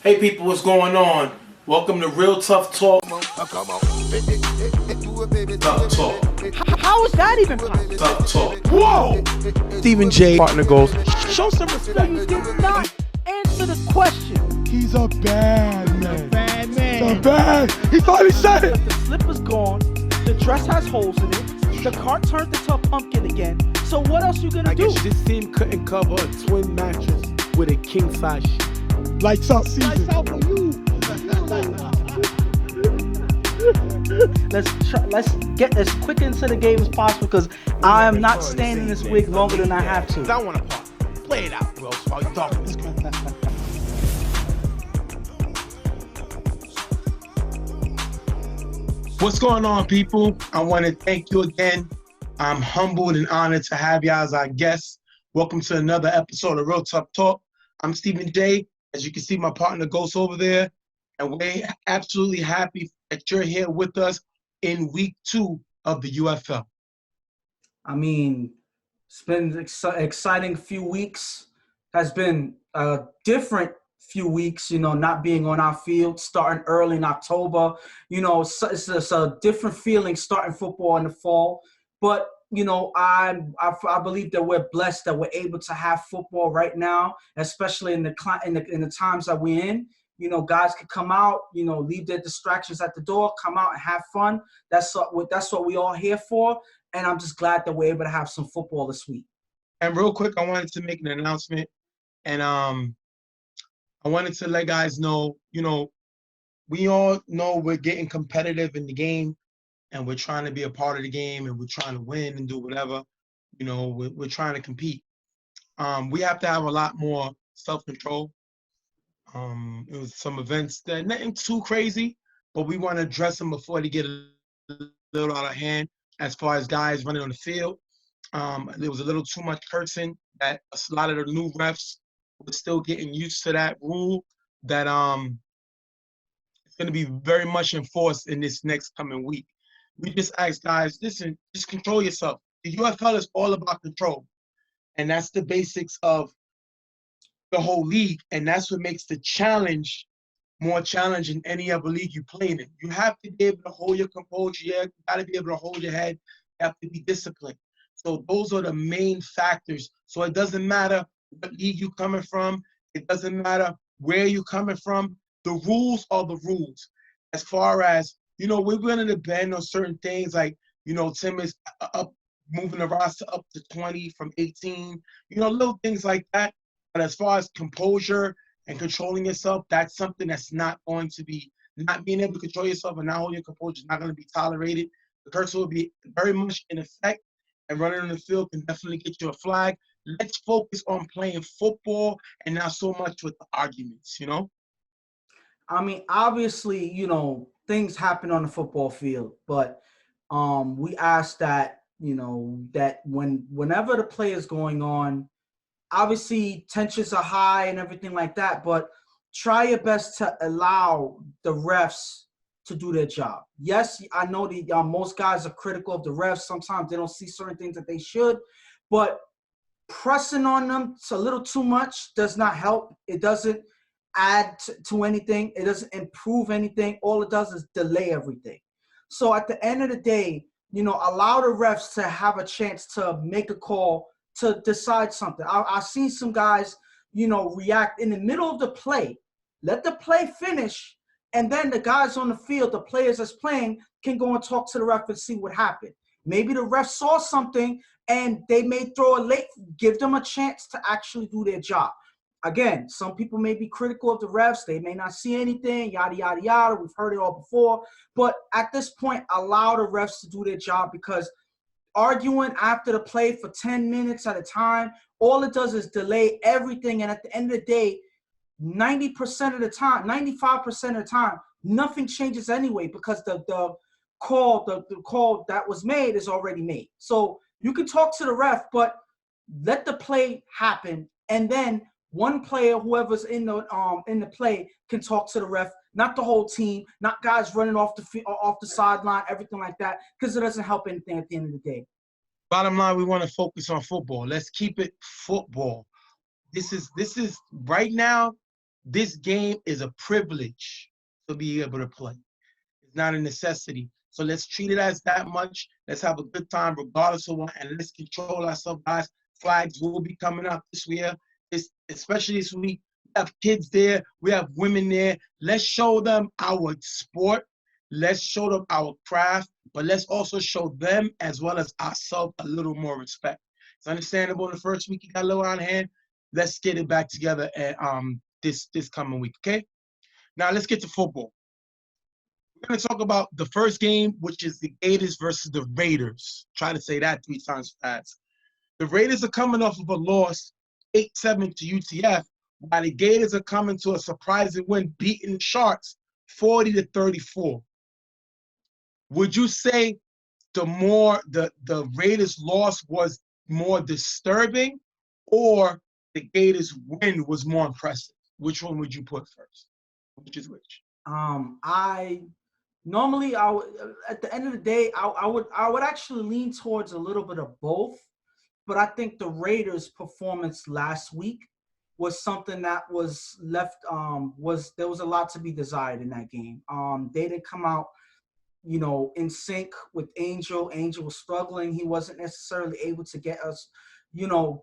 Hey people, what's going on? Welcome to Real Tough Talk. Tough Talk. How is that even possible? Tough Talk. Whoa! Stephen J. partner goes, show some respect. You did not answer the question. He's a bad man. Bad man. He's a bad. He finally said it. The slipper's gone. The dress has holes in it. The cart turned into a pumpkin again. So what else you gonna do? I guess this team couldn't cover a twin mattress with a king size sheet. Lights out season. Lights out for you. Let's get as quick into the game as possible because I am not staying in this wig longer than I have to. I want to part. Play it out, bro. While you talking this game. What's going on, people? I want to thank you again. I'm humbled and honored to have y'all as our guests. Welcome to another episode of Real Tough Talk. I'm Stephen J. As you can see, my partner Ghost over there. And we're absolutely happy that you're here with us in week 2 of the UFL. I mean, it's been exciting few weeks. Has been a different few weeks, not being on our field, starting early in October. It's a different feeling starting football in the fall. But, I believe that we're blessed that we're able to have football right now, especially in the times that we're in. Guys can come out, leave their distractions at the door, come out and have fun. That's what we all here for. And I'm just glad that we're able to have some football this week. And real quick, I wanted to make an announcement. And I wanted to let guys know, we all know we're getting competitive in the game and we're trying to be a part of the game and we're trying to win and do whatever. We're trying to compete. We have to have a lot more self-control. It was some events that nothing too crazy, but we want to address them before they get a little out of hand as far as guys running on the field. There was a little too much cursing that a lot of the new refs were still getting used to that rule that it's going to be very much enforced in this next coming week. We just ask guys, listen, just control yourself. The UFL is all about control, and that's the basics of the whole league, and that's what makes the challenge more challenging than any other league you play in. You have to be able to hold your composure. You got to be able to hold your head. You have to be disciplined. So those are the main factors. So it doesn't matter what league you're coming from. It doesn't matter where you're coming from. The rules are the rules. As far as, we're willing to bend on certain things like, Tim is up, moving the roster up to 20 from 18, little things like that. But as far as composure and controlling yourself, that's something that's not going to be, not being able to control yourself and not holding your composure is not going to be tolerated. The curse will be very much in effect, and running on the field can definitely get you a flag. Let's focus on playing football and not so much with the arguments, I mean, obviously, things happen on the football field, but we ask that, that whenever the play is going on, obviously tensions are high and everything like that, but try your best to allow the refs to do their job. Yes, I know most guys are critical of the refs. Sometimes they don't see certain things that they should, but pressing on them a little too much does not help. It doesn't add to anything. It doesn't improve anything. All it does is delay everything. So at the end of the day, allow the refs to have a chance to make a call, to decide something. I've seen some guys, react in the middle of the play. Let the play finish, and then the guys on the field, the players that's playing, can go and talk to the ref and see what happened. Maybe the ref saw something, and they may throw a late. Give them a chance to actually do their job. Again, some people may be critical of the refs. They may not see anything, yada, yada, yada. We've heard it all before. But at this point, allow the refs to do their job, because arguing after the play for 10 minutes at a time, all it does is delay everything. And at the end of the day, 90% of the time, 95% of the time, nothing changes anyway, because the call that was made is already made. So you can talk to the ref, but let the play happen. And then one player, whoever's in the play, can talk to the ref, not the whole team, not guys running off the sideline, everything like that, because it doesn't help anything at the end of the day. Bottom line, we want to focus on football. Let's keep it football. This is right now, This game is a privilege to be able to play. It's not a necessity. So let's treat it as that much. Let's have a good time regardless of what, and let's control ourselves, guys. Flags will be coming up this year, especially this week. We have kids there. We have women there. Let's show them our sport. Let's show them our craft, but let's also show them as well as ourselves a little more respect. It's understandable in the first week you got a little on hand. Let's get it back together at this coming week, okay? Now let's get to football. We're going to talk about the first game, which is the Gators versus the Raiders. Try to say that 3 times fast. The Raiders are coming off of a loss, 8-7 to UTF, while the Gators are coming to a surprising win, beating the Sharks 40-34. Would you say the Raiders' loss was more disturbing, or the Gators' win was more impressive? Which one would you put first? Which is which? I normally at the end of the day, I would actually lean towards a little bit of both, but I think the Raiders' performance last week was something that was left there was a lot to be desired in that game. They didn't come out, in sync with Angel. Angel was struggling. He wasn't necessarily able to get us,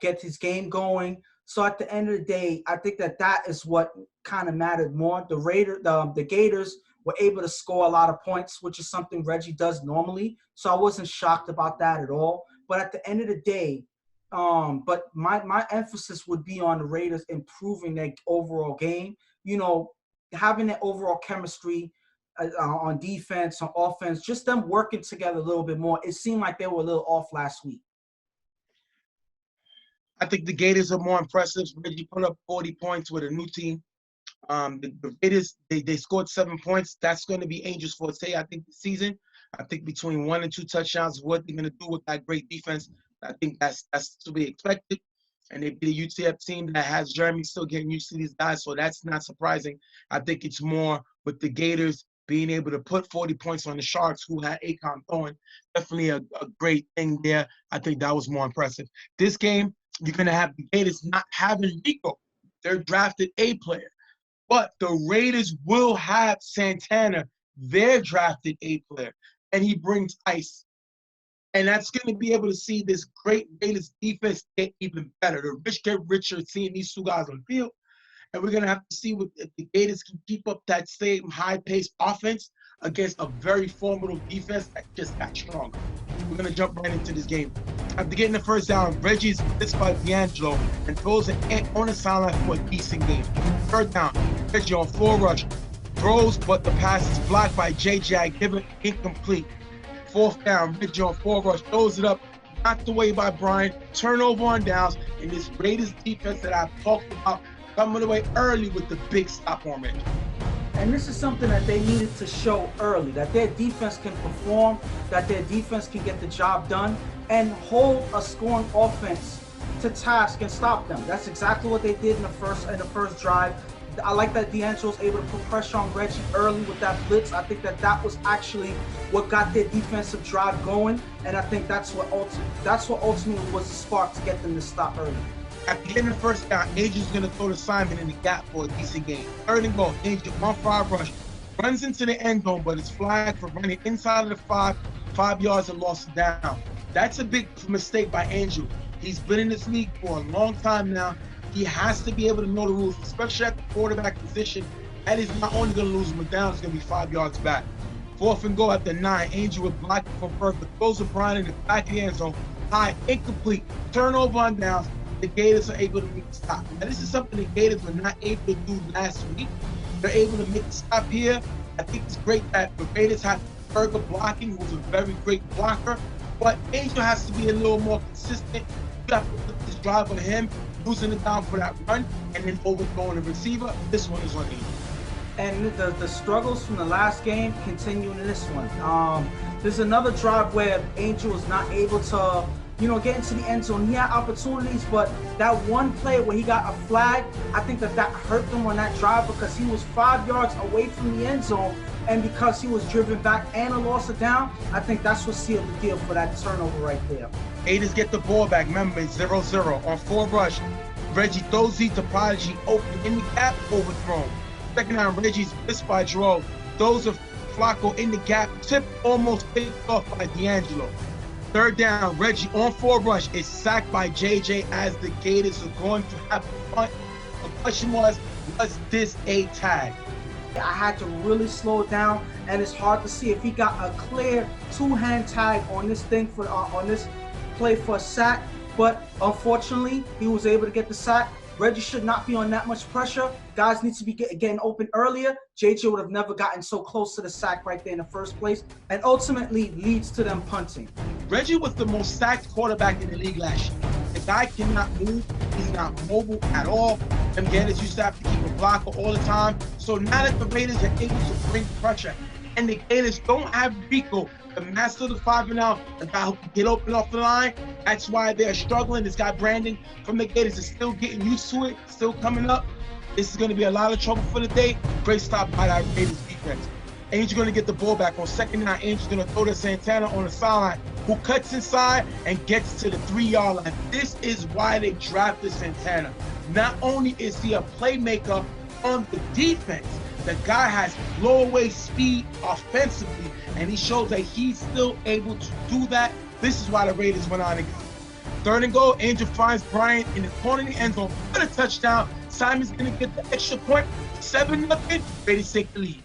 get his game going. So at the end of the day, I think that is what kind of mattered more. The Gators were able to score a lot of points, which is something Reggie does normally. So I wasn't shocked about that at all. But at the end of the day, but my emphasis would be on the Raiders improving their overall game, having that overall chemistry on defense, on offense, just them working together a little bit more. It seemed like they were a little off last week. I think the Gators are more impressive. Reggie put up 40 points with a new team. The Raiders, they scored 7 points. That's going to be Angel's forte, I think, this season. I think between 1 and 2 touchdowns is what they're going to do with that great defense. I think that's to be expected. And they beat a UTF team that has Jeremy still getting used to these guys, so that's not surprising. I think it's more with the Gators being able to put 40 points on the Sharks, who had Akon throwing. Definitely a great thing there. I think that was more impressive. This game, you're going to have the Gators not having Rico, their drafted A player. But the Raiders will have Santana, their drafted A player, and he brings ice. And that's going to be able to see this great Raiders defense get even better. The rich get richer seeing these 2 guys on the field. And we're going to have to see if the Gators can keep up that same high-paced offense against a very formidable defense that just got stronger. We're going to jump right into this game. After getting the first down, Reggie's blitzed by D'Angelo and throws an ant on the sideline for a decent game. Third down, Reggie on full rush. Throws, but the pass is blocked by J.J. Given incomplete. Fourth down, Reggie on full rush. Throws it up, knocked away by Brian. Turnover on downs. And this Raiders defense that I've talked about coming away early with the big stop on Reggie. And this is something that they needed to show early, that their defense can perform, that their defense can get the job done, and hold a scoring offense to task and stop them. That's exactly what they did in the first drive. I like that D'Angelo was able to put pressure on Reggie early with that blitz. I think that was actually what got their defensive drive going, and I think that's what ultimately was the spark to get them to stop early. After getting the first down, Angel's going to throw to Simon in the gap for a decent game. Third and goal, Angel on 5 rush. Runs into the end zone, but is flagged for running inside of the 5 yards and lost down. That's a big mistake by Angel. He's been in this league for a long time now. He has to be able to know the rules, especially at the quarterback position. That is not only going to lose him, but down is going to be 5 yards back. Fourth and goal at the 9. Angel with blocking from Bertha. Throws to Brian in the back of the end zone. High, incomplete. Turnover on downs. The Gators are able to make a stop. Now, this is something the Gators were not able to do last week. They're able to make a stop here. I think it's great that the Gators have Berger blocking, who's a very great blocker. But Angel has to be a little more consistent. You have to put this drive on him, losing it down for that run, and then overthrowing the receiver. This one is on Angel. And the struggles from the last game continue in this one. There's another drive where Angel was not able to get into the end zone. He had opportunities, but that one play where he got a flag, I think that hurt him on that drive because he was 5 yards away from the end zone, and because he was driven back and a loss of down, I think that's what sealed the deal for that turnover right there. Gators get the ball back. Remember, it's 0-0 on 4 rush. Reggie throws it to Prodigy, open in the gap, overthrown. Second down, Reggie's missed by Jerome. Throws a Flacco in the gap, tip almost picked off by D'Angelo. Third down, Reggie on 4 rush is sacked by JJ as the Gators are going to have a punt. The question was this a tag? I had to really slow it down, and it's hard to see if he got a clear 2-hand tag on this thing for on this play for a sack. But unfortunately, he was able to get the sack. Reggie should not be on that much pressure. Guys need to be getting open earlier. JJ would have never gotten so close to the sack right there in the first place, and ultimately leads to them punting. Reggie was the most sacked quarterback in the league last year. The guy cannot move. He's not mobile at all. Them Gators used to have to keep a blocker all the time. So now that the Raiders are able to bring pressure, and the Gators don't have Rico, the master of the 5-and-out, the guy who can get open off the line, that's why they're struggling. This guy Brandon from the Gators is still getting used to it, still coming up. This is going to be a lot of trouble for the day. Great stop by that Raiders defense. Angel's going to get the ball back on second down. Angel's going to throw to Santana on the sideline, who cuts inside and gets to the 3-yard line. This is why they drafted Santana. Not only is he a playmaker on the defense, the guy has blow-away speed offensively, and he shows that he's still able to do that. This is why the Raiders went on again. Third and goal, Angel finds Bryant in the corner of the end zone for a touchdown. Simon's going to get the extra point. 7-0, Raiders take the lead.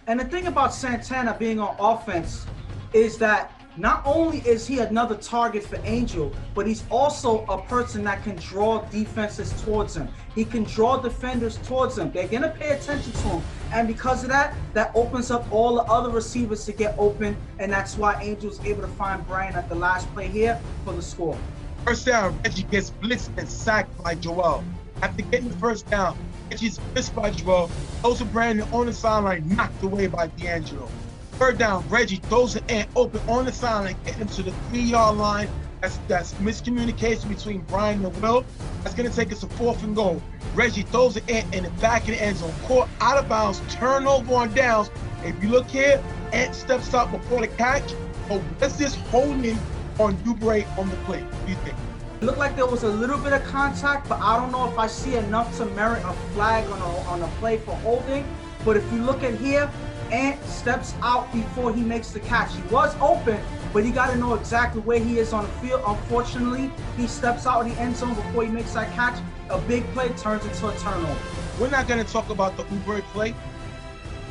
And the thing about Santana being on offense is that not only is he another target for Angel, but he's also a person that can draw defenses towards him. He can draw defenders towards him. They're going to pay attention to him. And because of that, that opens up all the other receivers to get open. And that's why Angel's able to find Brian at the last play here for the score. First down, Reggie gets blitzed and sacked by Joel. After getting the first down, Reggie's missed by Joel. Throws to Brandon on the sideline, knocked away by D'Angelo. Third down, Reggie throws an ant open on the sideline, getting him to the 3-yard line. That's miscommunication between Brian and Will. That's going to take us to 4th and goal. Reggie throws an ant in the back of the end zone, caught out of bounds, turnover on downs. If you look here, Ant steps up before the catch. But what's this holding on Dubre on the play? What do you think? It looked like there was a little bit of contact, but I don't know if I see enough to merit a flag on a play for holding. But if you look at here, Ant steps out before he makes the catch. He was open, but you got to know exactly where he is on the field. Unfortunately, he steps out of the end zone before he makes that catch. A big play turns into a turnover. We're not going to talk about the Uber play.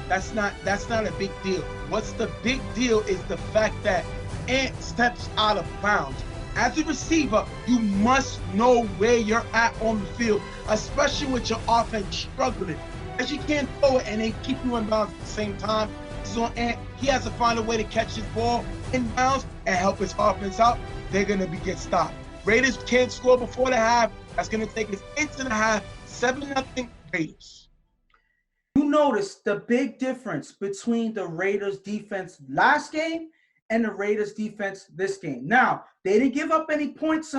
That's not a big deal. What's the big deal is the fact that Ant steps out of bounds. As a receiver, you must know where you're at on the field, especially with your offense struggling. As you can't throw it and they keep you in bounds at the same time. So Ant, he has to find a way to catch his ball in bounds and help his offense out. They're going to get stopped. Raiders can't score before the half. That's going to take us into the half. 7-0 Raiders. You notice the big difference between the Raiders defense last game and the Raiders defense this game. Now, they didn't give up any points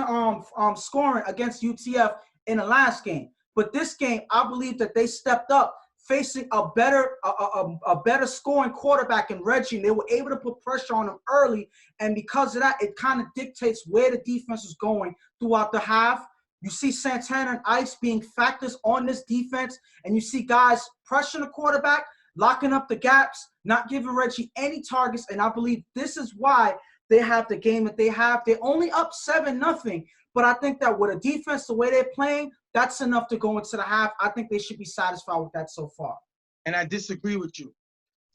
scoring against UTF in the last game. But this game, I believe that they stepped up facing a better scoring quarterback in Reggie. They were able to put pressure on him early. And because of that, it kind of dictates where the defense is going throughout the half. You see Santana and Ice being factors on this defense. And you see guys pressuring the quarterback, locking up the gaps, not giving Reggie any targets. And I believe this is why they have the game that they have. They're only up 7-0. But I think that with a defense, the way they're playing, that's enough to go into the half. I think they should be satisfied with that so far. And I disagree with you.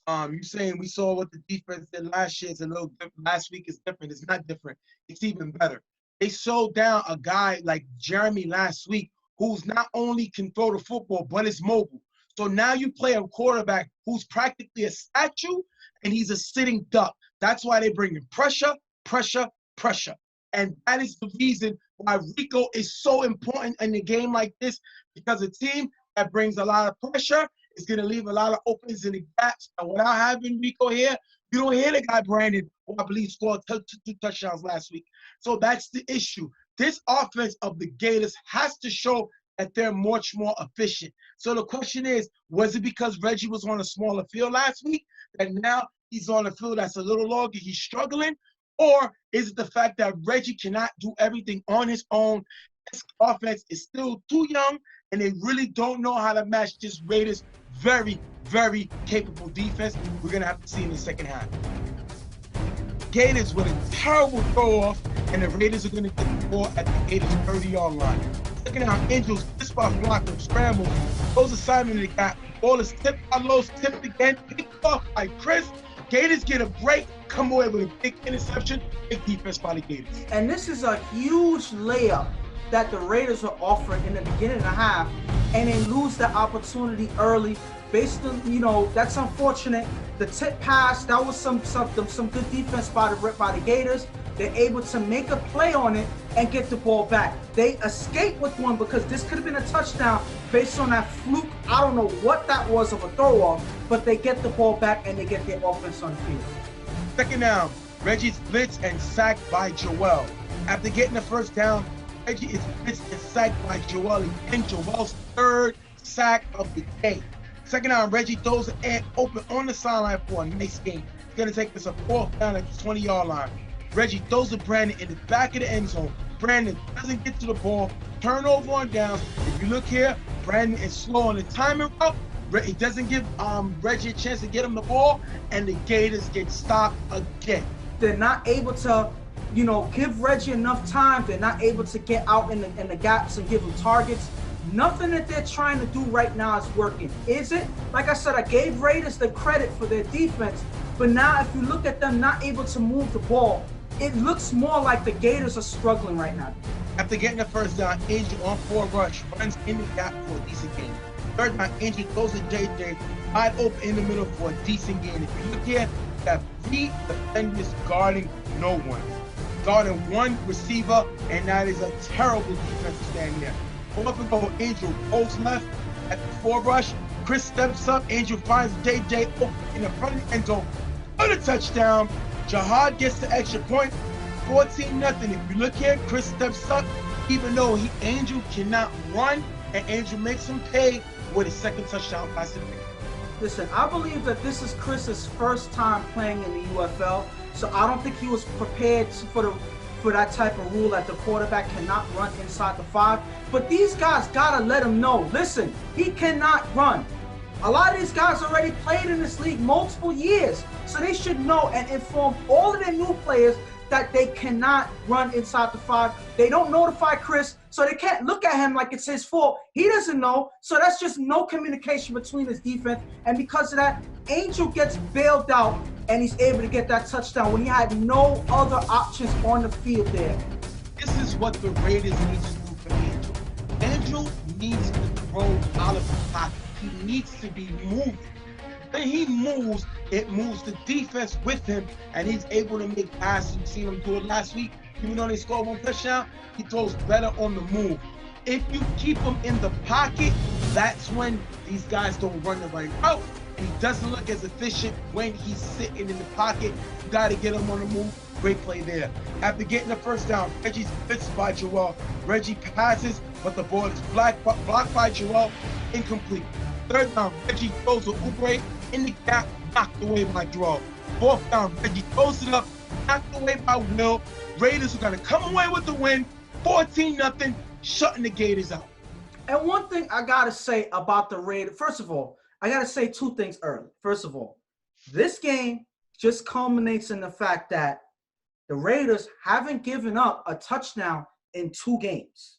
You're saying we saw what the defense did last year. It's a little different. Last week is different. It's not different. It's even better. They slowed down a guy like Jeremy last week who's not only can throw the football, but is mobile. So now you play a quarterback who's practically a statue, and he's a sitting duck. That's why they bring in pressure, pressure, pressure. And that is the reason why Rico is so important in a game like this, because a team that brings a lot of pressure is going to leave a lot of openings in the gaps. And without having Rico here, you don't hear the guy Brandon, who I believe scored 2 touchdowns last week. So that's the issue. This offense of the Gators has to show that they're much more efficient. So the question is, was it because Reggie was on a smaller field last week that now he's on a field that's a little longer, he's struggling? Or is it the fact that Reggie cannot do everything on his own This offense is still too young, and they really don't know how to match this Raiders' very, very capable defense. We're going to have to see in the second half. Gators with a terrible throw-off, and the Raiders are going to get the ball at the Gators' 30-yard line. Second half, Angels, this spot blocker, scrambles, throws a Simon in the gap. Ball is tipped by Los, tipped again, picked off by Chris. Gators get a break, come away with a big interception, big defense by the Gators. And this is a huge layup that the Raiders are offering in the beginning of the half, and they lose that opportunity early. Based on, that's unfortunate. The tip pass, that was some good defense by the Gators. They're able to make a play on it and get the ball back. They escape with one because this could have been a touchdown based on that fluke. I don't know what that was of a throw off, but they get the ball back and they get their offense on the field. Second down, Reggie's blitzed and sacked by Joel. After getting the first down, Reggie is blitzed and sacked by Joel. And Joel's third sack of the day. Second down, Reggie throws the end open on the sideline for a nice game. It's going to take us a fourth down at the 20-yard line. Reggie throws to Brandon in the back of the end zone. Brandon doesn't get to the ball. Turnover on downs. If you look here, Brandon is slow on the timing route. It doesn't give Reggie a chance to get him the ball, and the Gators get stopped again. They're not able to, give Reggie enough time. They're not able to get out in the gaps and give him targets. Nothing that they're trying to do right now is working. Is it? Like I said, I gave Raiders the credit for their defense, but now if you look at them not able to move the ball, it looks more like the Gators are struggling right now. After getting the first down, Angel on 4 rush, runs in the gap for a decent game. Third down, Angel throws to JJ, wide open in the middle for a decent game. If you look here, you have 3 defenders guarding no one. Guarding 1 receiver, and that is a terrible defensive stand there. Fourth and goal, Angel goes left at the 4 rush. Chris steps up. Angel finds JJ open in the front of the end zone for the touchdown. Jihad gets the extra point, 14-0. If you look here, Chris steps up, even though Angel cannot run, and Angel makes him pay with his second touchdown pass. Listen, I believe that this is Chris's first time playing in the UFL, so I don't think he was prepared for that type of rule that the quarterback cannot run inside the 5. But these guys gotta let him know, listen, he cannot run. A lot of these guys already played in this league multiple years, so they should know and inform all of their new players that they cannot run inside the 5. They don't notify Chris, so they can't look at him like it's his fault. He doesn't know, so that's just no communication between his defense. And because of that, Angel gets bailed out, and he's able to get that touchdown when he had no other options on the field there. This is what the Raiders need to do for Angel. Angel needs to throw out of the pocket. He needs to be moving. When he moves, it moves the defense with him, and he's able to make passes. You've seen him do it last week. Even though they scored 1 touchdown, he throws better on the move. If you keep him in the pocket, that's when these guys don't run the right route, and he doesn't look as efficient when he's sitting in the pocket. You got to get him on the move. Great play there. After getting the first down, Reggie's blitzed by Joel. Reggie passes, but the ball is blocked by Joel. Incomplete. Third down, Reggie throws to Oubre in the gap, knocked away by Joel. Fourth down, Reggie throws it up, knocked away by Will. Raiders are going to come away with the win, 14-0, shutting the Gators out. And one thing I got to say about the Raiders, first of all, I got to say 2 things early. First of all, this game just culminates in the fact that the Raiders haven't given up a touchdown in 2 games.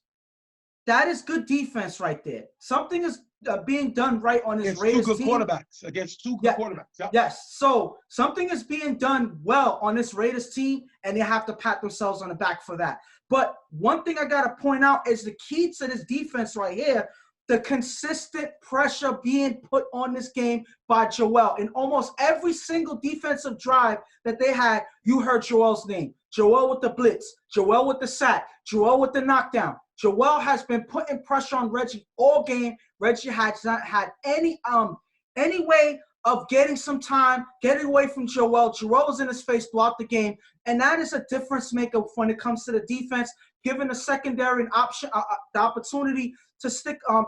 That is good defense right there. Something is being done right on this Raiders team. Against two good quarterbacks. Yep. Yes. So something is being done well on this Raiders team, and they have to pat themselves on the back for that. But one thing I got to point out is the key to this defense right here, the consistent pressure being put on this game by Joel. In almost every single defensive drive that they had, you heard Joel's name. Joel with the blitz, Joel with the sack, Joel with the knockdown. Joel has been putting pressure on Reggie all game. Reggie has not had any way of getting some time, getting away from Joel. Joel was in his face throughout the game, and that is a difference maker when it comes to the defense, giving the secondary an option, the opportunity to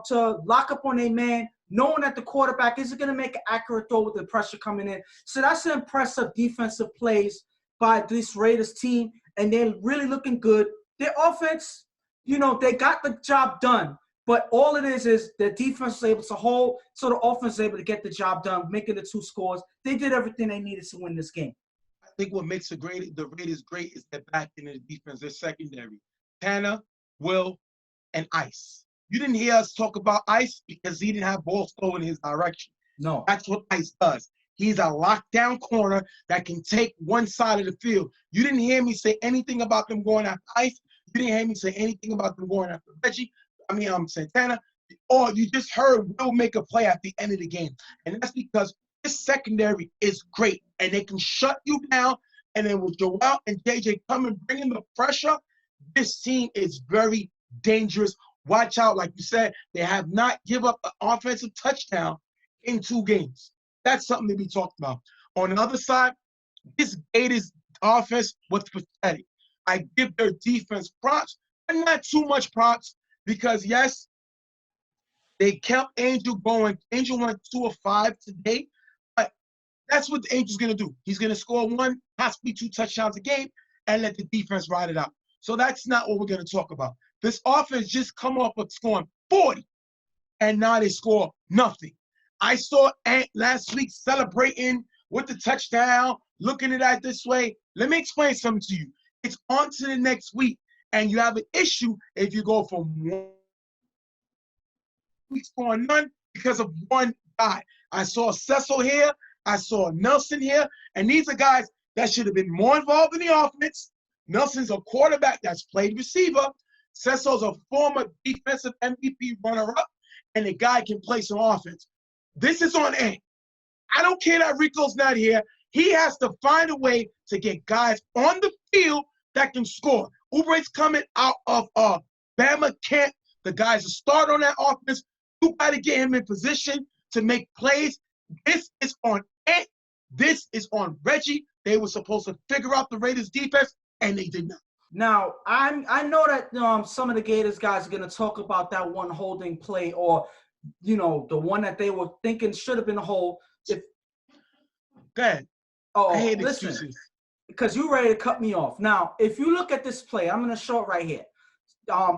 to lock up on a man, knowing that the quarterback isn't going to make an accurate throw with the pressure coming in. So that's an impressive defensive plays by this Raiders team, and they're really looking good. Their offense, you know, they got the job done. But all it is the defense was able to hold, so the offense was able to get the job done, making the 2 scores. They did everything they needed to win this game. I think what makes the Raiders great is their back in the defense, their secondary. Tanner, Will, and Ice. You didn't hear us talk about Ice because he didn't have balls thrown in his direction. No. That's what Ice does. He's a lockdown corner that can take one side of the field. You didn't hear me say anything about them going after Ice. You didn't hear me say anything about them going after Santana. Or you just heard Will make a play at the end of the game. And that's because this secondary is great. And they can shut you down. And then with Joel and JJ coming, bringing the pressure, this team is very dangerous. Watch out. Like you said, they have not given up an offensive touchdown in 2 games. That's something to be talked about. On the other side, this Gators offense was pathetic. I give their defense props, but not too much props because, yes, they kept Angel going. Angel went 2 of 5 today, but that's what the Angel's going to do. He's going to score 1, possibly 2 touchdowns a game and let the defense ride it out. So that's not what we're going to talk about. This offense just come off of scoring 40, and now they score nothing. I saw Ant last week celebrating with the touchdown, looking at it this way. Let me explain something to you. It's on to the next week, and you have an issue if you go from 1 week scoring none because of one guy. I saw Cecil here. I saw Nelson here, and these are guys that should have been more involved in the offense. Nelson's a quarterback that's played receiver. Cecil's a former defensive MVP runner-up, and the guy can play some offense. This is on Ant. I don't care that Rico's not here. He has to find a way to get guys on the field that can score. Oubre's coming out of Bama camp. The guy's a starter on that offense. You got to get him in position to make plays. This is on Ant. This is on Reggie. They were supposed to figure out the Raiders' defense, and they did not. Now, I know that some of the Gators guys are going to talk about that one holding play or, you know, the one that they were thinking should have been a hold. Bad. I hate excuses. Because you're ready to cut me off. Now, if you look at this play, I'm going to show it right here.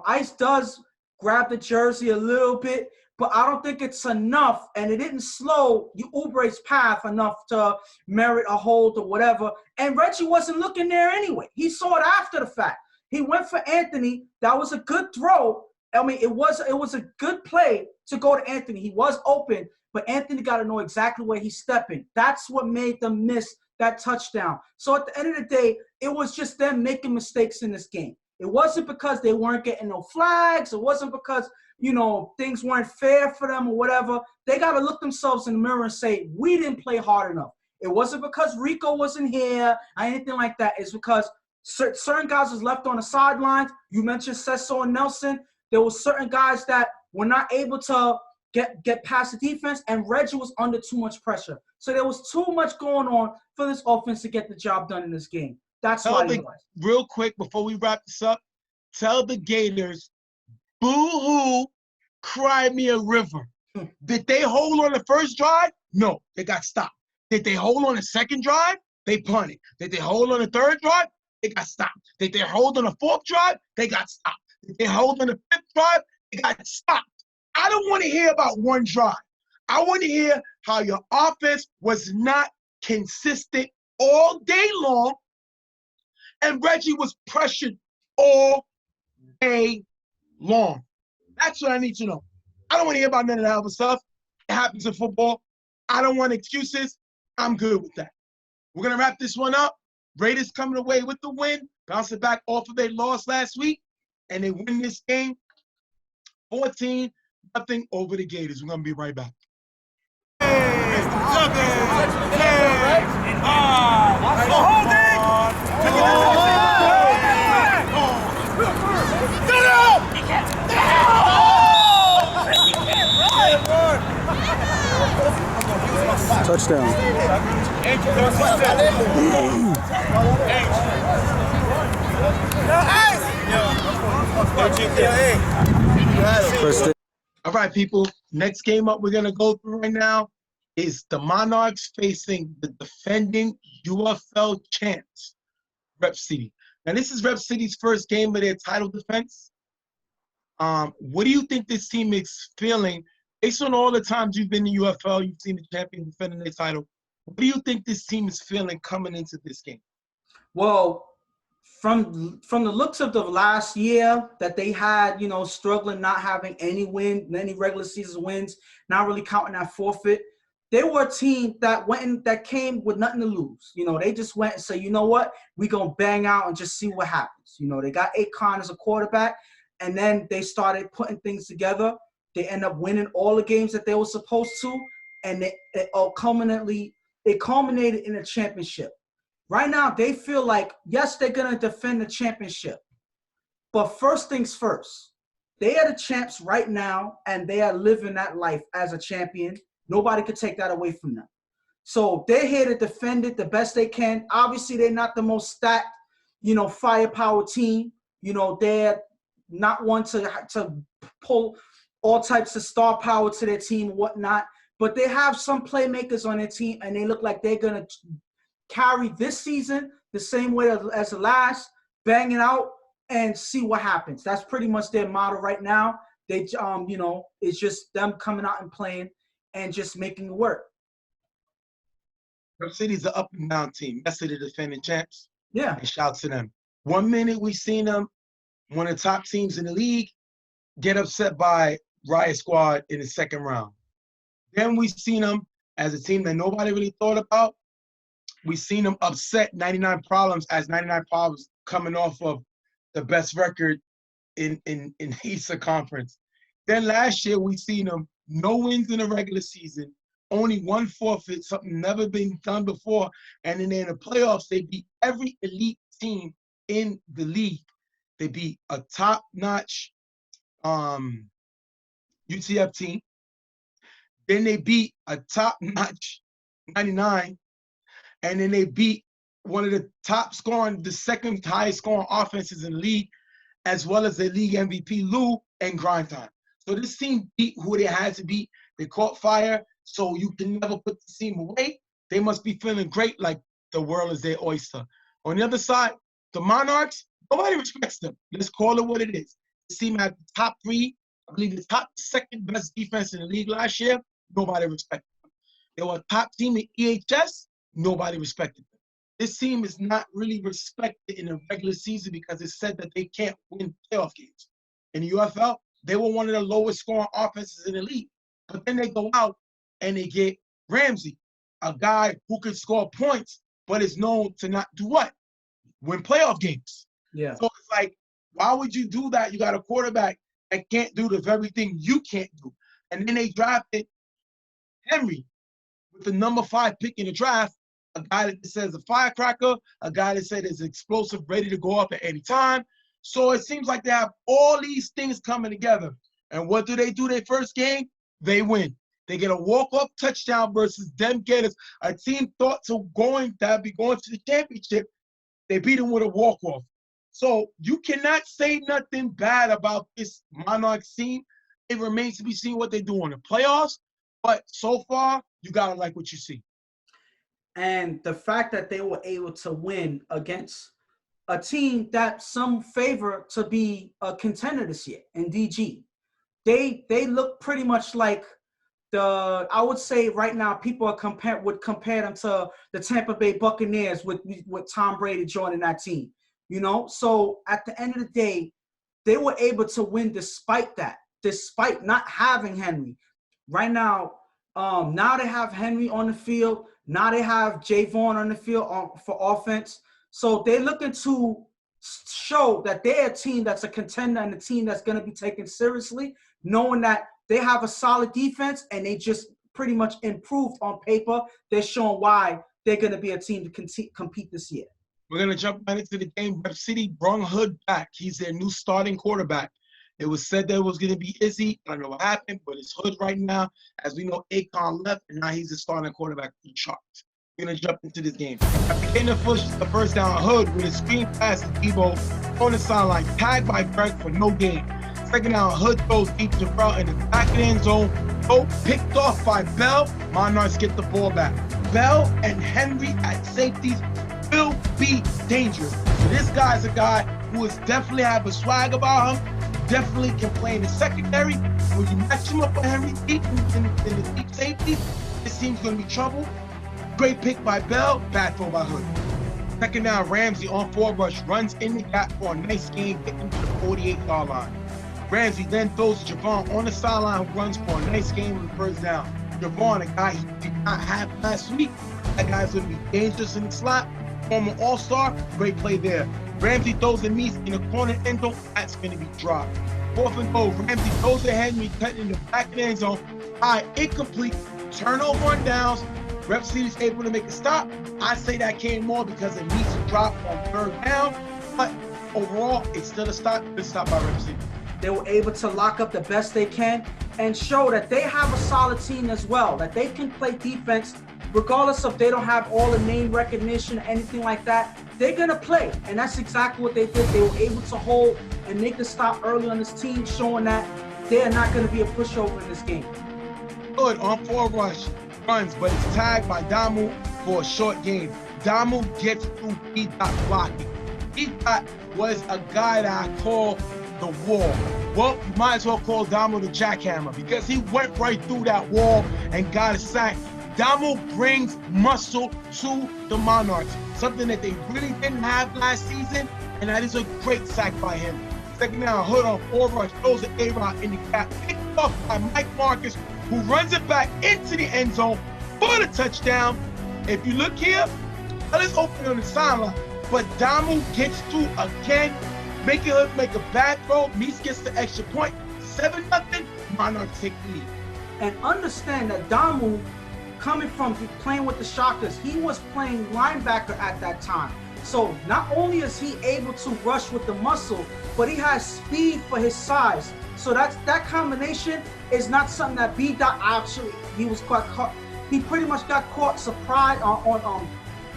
Ice does grab the jersey a little bit, but I don't think it's enough, and it didn't slow Oubre's path enough to merit a hold or whatever. And Reggie wasn't looking there anyway. He saw it after the fact. He went for Anthony. That was a good throw. I mean, it was a good play to go to Anthony. He was open, but Anthony got to know exactly where he's stepping. That's what made them miss that touchdown. So at the end of the day, it was just them making mistakes in this game. It wasn't because they weren't getting no flags. It wasn't because, you know, things weren't fair for them or whatever. They got to look themselves in the mirror and say, we didn't play hard enough. It wasn't because Rico wasn't here or anything like that. It's because certain guys was left on the sidelines. You mentioned Cecil and Nelson. There were certain guys that were not able to get past the defense, and Reggie was under too much pressure. So there was too much going on for this offense to get the job done in this game. That's why it was. Real quick, before we wrap this up, tell the Gators, boo-hoo, cry me a river. Did they hold on the first drive? No, they got stopped. Did they hold on the second drive? They punted. Did they hold on the third drive? They got stopped. Did they hold on the fourth drive? They got stopped. Did they hold on the fifth drive? They got stopped. I don't want to hear about one drive. I want to hear how your offense was not consistent all day long, and Reggie was pressured all day long. That's what I need to know. I don't want to hear about none of that other stuff. It happens in football. I don't want excuses. I'm good with that. We're going to wrap this one up. Raiders coming away with the win, bouncing back off of their loss last week, and they win this game 14-0 over the Gators. We're going to be right back. Touchdown. All right, people. Next game up we're going to go through right now is the Monarchs facing the defending UFL champs, Rep City. Now, this is Rep City's first game of their title defense. What do you think this team is feeling based on all the times you've been in UFL? You've seen the champion defending their title. What do you think this team is feeling coming into this game? Well, from the looks of the last year that they had, struggling, not having any regular season wins, not really counting that forfeit, they were a team that came with nothing to lose. They just went and said, you know what, we gonna bang out and just see what happens. They got Akon as a quarterback, and then they started putting things together. They end up winning all the games that they were supposed to, and it culminated in a championship. Right now, they feel like, yes, they're going to defend the championship. But first things first, they are the champs right now, and they are living that life as a champion. Nobody could take that away from them. So they're here to defend it the best they can. Obviously, they're not the most stacked, firepower team. They're not one to pull all types of star power to their team and whatnot. But they have some playmakers on their team, and they look like they're going to carry this season the same way as the last, bang it out and see what happens. That's pretty much their motto right now. They, it's just them coming out and playing and just making it work. Rep City's an up and down team. That's the defending champs. Yeah. And shout to them. 1 minute we seen them, one of the top teams in the league, get upset by Riot Squad in the second round. Then we seen them as a team that nobody really thought about. We seen them upset 99 Problems as 99 Problems coming off of the best record in ESA conference. Then last year we seen them no wins in the regular season, only one forfeit, something never been done before. And then in the playoffs, they beat every elite team in the league. They beat a top-notch UTF team. Then they beat a top-notch 99. And then they beat one of the the second highest scoring offenses in the league, as well as the league MVP, Lou, and Grind Time. So this team beat who they had to beat. They caught fire, so you can never put the team away. They must be feeling great, like the world is their oyster. On the other side, the Monarchs, nobody respects them. Let's call it what it is. This team had the top 3, I believe the top 2nd best defense in the league last year. Nobody respected them. They were a top team in EHS. Nobody respected them. This team is not really respected in the regular season because it's said that they can't win playoff games. In the UFL, they were one of the lowest scoring offenses in the league. But then they go out and they get Remzi, a guy who can score points, but is known to not do what? Win playoff games. Yeah. So it's like, why would you do that? You got a quarterback that can't do the very thing you can't do. And then they drafted Henry with the number 5 pick in the draft, a guy that says a firecracker, a guy that said is explosive, ready to go up at any time. So it seems like they have all these things coming together. And what do they do their first game? They win. They get a walk-off touchdown versus them Gators, a team thought to be going to the championship. They beat them with a walk-off. So you cannot say nothing bad about this Monarchs team. It remains to be seen what they do in the playoffs. But so far, you got to like what you see. And the fact that they were able to win against a team that some favor to be a contender this year in DG. They look pretty much like I would say right now people would compare them to the Tampa Bay Buccaneers with Tom Brady joining that team. So at the end of the day, they were able to win despite that, despite not having Henry. Right now, now they have Henry on the field. Now they have Javon on the field for offense. So they're looking to show that they're a team that's a contender and a team that's going to be taken seriously, knowing that they have a solid defense and they just pretty much improved on paper. They're showing why they're going to be a team to compete this year. We're going to jump right into the game. Rep City brung Hood back. He's their new starting quarterback. It was said that it was going to be Izzy. I don't know what happened, but it's Hood right now. As we know, Akon left, and now he's the starting quarterback for the Sharks. We're going to jump into this game. After getting the first down, Hood with a screen pass to Debo on the sideline, tagged by Greg for no gain. Second down, Hood throws deep to Braulio in the back of the end zone. Picked off by Bell. Monarchs get the ball back. Bell and Henry at safeties will be dangerous. So this guy's a guy who is definitely have a swag about him. definitely can play in the secondary. When you match him up with Henry deep in the deep safety, this team's going to be trouble. Great pick by Bell, bad throw by Hood. Second down, Ramsey on forward rush, runs in the gap for a nice game, getting to the 48-yard line. Ramsey then throws to Javon on the sideline, who runs for a nice game on the first down. Javon, a guy he did not have last week. That guy's going to be dangerous in the slot. Former all-star, great play there. Ramsey throws the knees in the corner end zone. That's going to be dropped. 4th and goal. Ramsey throws the Henry, cutting in the back of the end zone. Incomplete. Turnover on downs. Rep City's able to make a stop. I say that came more because it needs to drop on 3rd down. But overall, it's still a stop. Good stop by Rep City. They were able to lock up the best they can and show that they have a solid team as well, that they can play defense regardless if they don't have all the name recognition, anything like that. They're going to play, and that's exactly what they did. They were able to hold and make the stop early on this team, showing that they're not going to be a pushover in this game. Good on forward rush, runs, but it's tagged by Damu for a short gain. Damu gets through B-Dot blocking. B-Dot was a guy that I call the wall. Well, you might as well call Damu the jackhammer because he went right through that wall and got a sack. Damu brings muscle to the Monarchs, something that they really didn't have last season, and that is a great sack by him. Second down, Hood on forward rush, throws an A-Rod in the gap, picked up by Mike Marcus, who runs it back into the end zone for the touchdown. If you look here, it's open on the sideline, but Damu gets through again, making Hood make a bad throw. Meese gets the extra point. 7-0, Monarchs take the lead. And understand that Damu, coming from playing with the Shockers, he was playing linebacker at that time. So not only is he able to rush with the muscle, but he has speed for his size. So that combination is not something that B-Dot actually, he was quite caught. He pretty much got caught surprised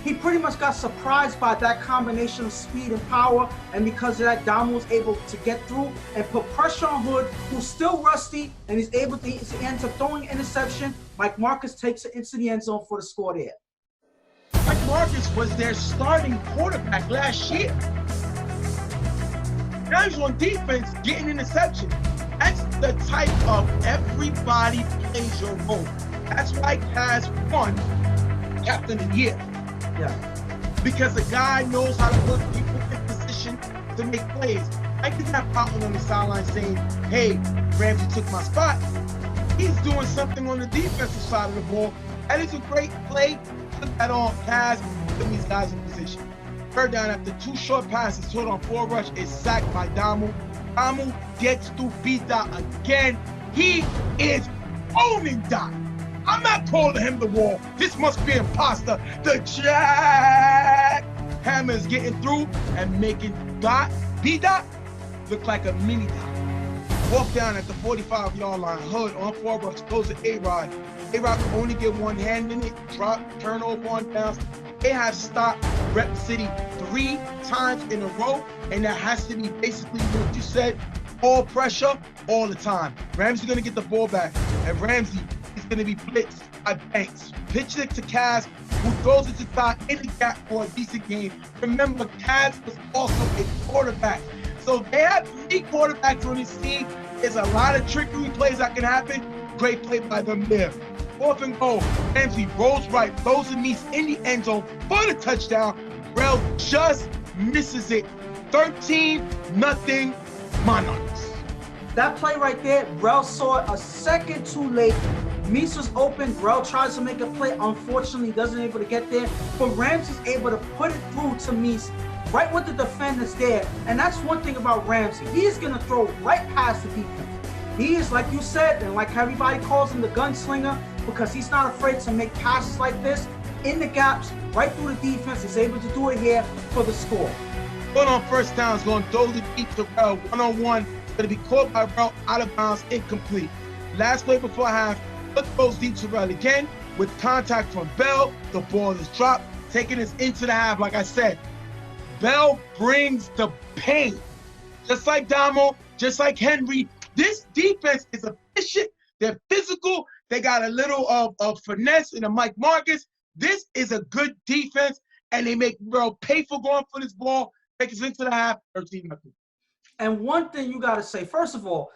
he pretty much got surprised by that combination of speed and power, and because of that, Damu was able to get through and put pressure on Hood, who's still rusty, and he's able to, he ends up throwing an interception. Mike Marcus takes it into the end zone for the score there. Mike Marcus was their starting quarterback last year. Now he's on defense getting interception. That's the type of everybody plays your role. That's why Kaz won Captain of the Year. Yeah. Because the guy knows how to put people in position to make plays. Mike is not popping on the sideline saying, hey, Ramsey took my spot. He's doing something on the defensive side of the ball. That is a great play. Put that on Kaz, putting these guys in position. 3rd down after 2 short passes, Hood on forward rush is sacked by Damu. Damu gets through B-Dot again. He is owning Dot. I'm not calling him the wall. This must be imposter. The jackhammer is getting through and making B-Dot look like a mini Dot. Walk down at the 45-yard line. Hood on forward rush, goes to A-Rod. A-Rod can only get one hand in it, drop, turnover on downs. They have stopped Rep City 3 times in a row, and that has to be basically what you said, all pressure, all the time. Ramsey's going to get the ball back, and Ramsey is going to be blitzed by Banks. Pitch it to Kaz, who throws it to Todd in the gap for a decent game. Remember, Kaz was also a quarterback. So they have 3 quarterbacks on this team. There's a lot of trickery plays that can happen. Great play by them there. 4th and goal. Ramsey rolls right, throws the knees in the end zone for the touchdown. Rel just misses it. 13-0 Monarchs. That play right there, Rel saw it a second too late. Meese was open. Rel tries to make a play. Unfortunately, doesn't able to get there. But Ramsey's able to put it through to Meese right with the defenders there. And that's one thing about Ramsey. He is going to throw right past the defense. He is, like you said, and like everybody calls him, the gunslinger, because he's not afraid to make passes like this in the gaps, right through the defense. He's able to do it here for the score. Going on 1st down is going to throw the deep to Rel. 1-on-1, going to be caught by Rel, out of bounds, incomplete. Last play before half, Hood throws deep to Rel again with contact from Bell. The ball is dropped, taking us into the half. Like I said, Bell brings the pain. Just like Damo, just like Henry, this defense is efficient. They're physical. They got a little of finesse in a Mike Marcus. This is a good defense, and they make Rel pay for going for this ball. Take us into the half, 13-0. And one thing you got to say, first of all,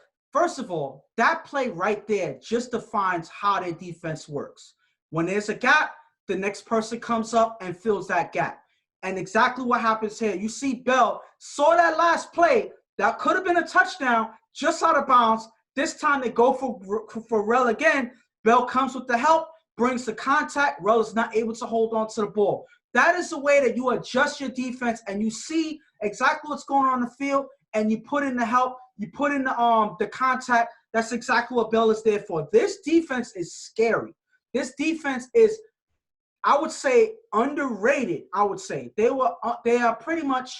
that play right there just defines how their defense works. When there's a gap, the next person comes up and fills that gap. And exactly what happens here. You see Bell saw that last play. That could have been a touchdown, just out of bounds. This time they go for Rel again. Bell comes with the help, brings the contact. Rel is not able to hold on to the ball. That is the way that you adjust your defense and you see exactly what's going on in the field and you put in the help, you put in the contact. That's exactly what Bell is there for. This defense is scary. This defense is, I would say, underrated. I would say they are pretty much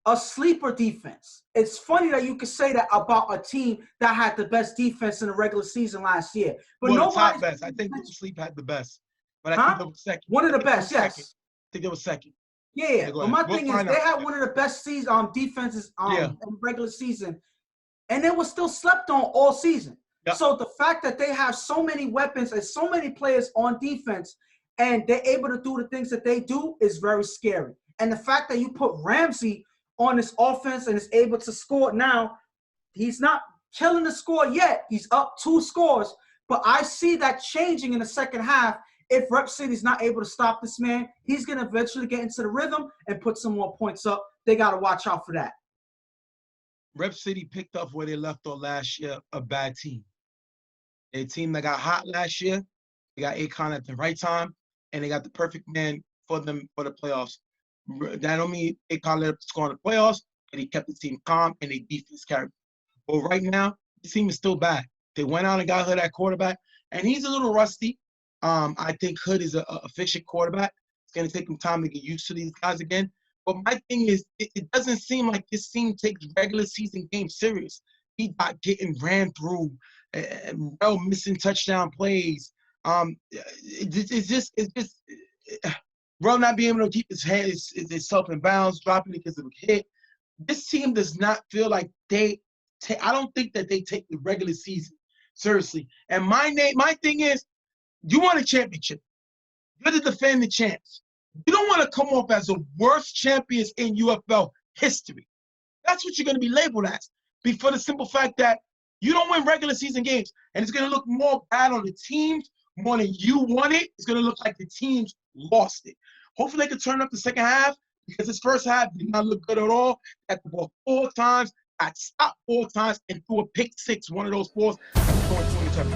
a sleeper defense. It's funny that you could say that about a team that had the best defense in the regular season last year. But well, the top best. I think Sleep had the best. But I think it was second. One of the best, yes. I think it was second. Yeah. But my thing is, they had one of the best defenses in regular season, and they were still slept on all season. Yep. So the fact that they have so many weapons and so many players on defense, and they're able to do the things that they do is very scary. And the fact that you put Remzi on this offense and is able to score now, he's not killing the score yet. He's up 2 scores, but I see that changing in the second half. If Rep City's not able to stop this man, he's going to eventually get into the rhythm and put some more points up. They got to watch out for that. Rep City picked up where they left off last year, a bad team. A team that got hot last year. They got Akon at the right time, and they got the perfect man for them for the playoffs. That don't mean Akon let up score in the playoffs, and he kept the team calm, and their defense carried. But right now, the team is still bad. They went out and got Hood at quarterback, and he's a little rusty. I think Hood is a efficient quarterback. It's going to take him time to get used to these guys again. But my thing is, it doesn't seem like this team takes regular season games serious. He got getting ran through, well, missing touchdown plays. It's just Rel not being able to keep his head, himself in bounds, dropping it because of a hit. This team does not feel like I don't think that they take the regular season seriously. And my thing is, you want a championship. You're the defending champs. You don't want to come off as the worst champions in UFL history. That's what you're going to be labeled as. For the simple fact that you don't win regular season games, and it's going to look more bad on the teams more than you won it. It's going to look like the teams lost it. Hopefully they can turn up the second half, because this first half did not look good at all. Got the ball 4 times, got stopped 4 times, and threw a pick 6. One of those 4s, going 27.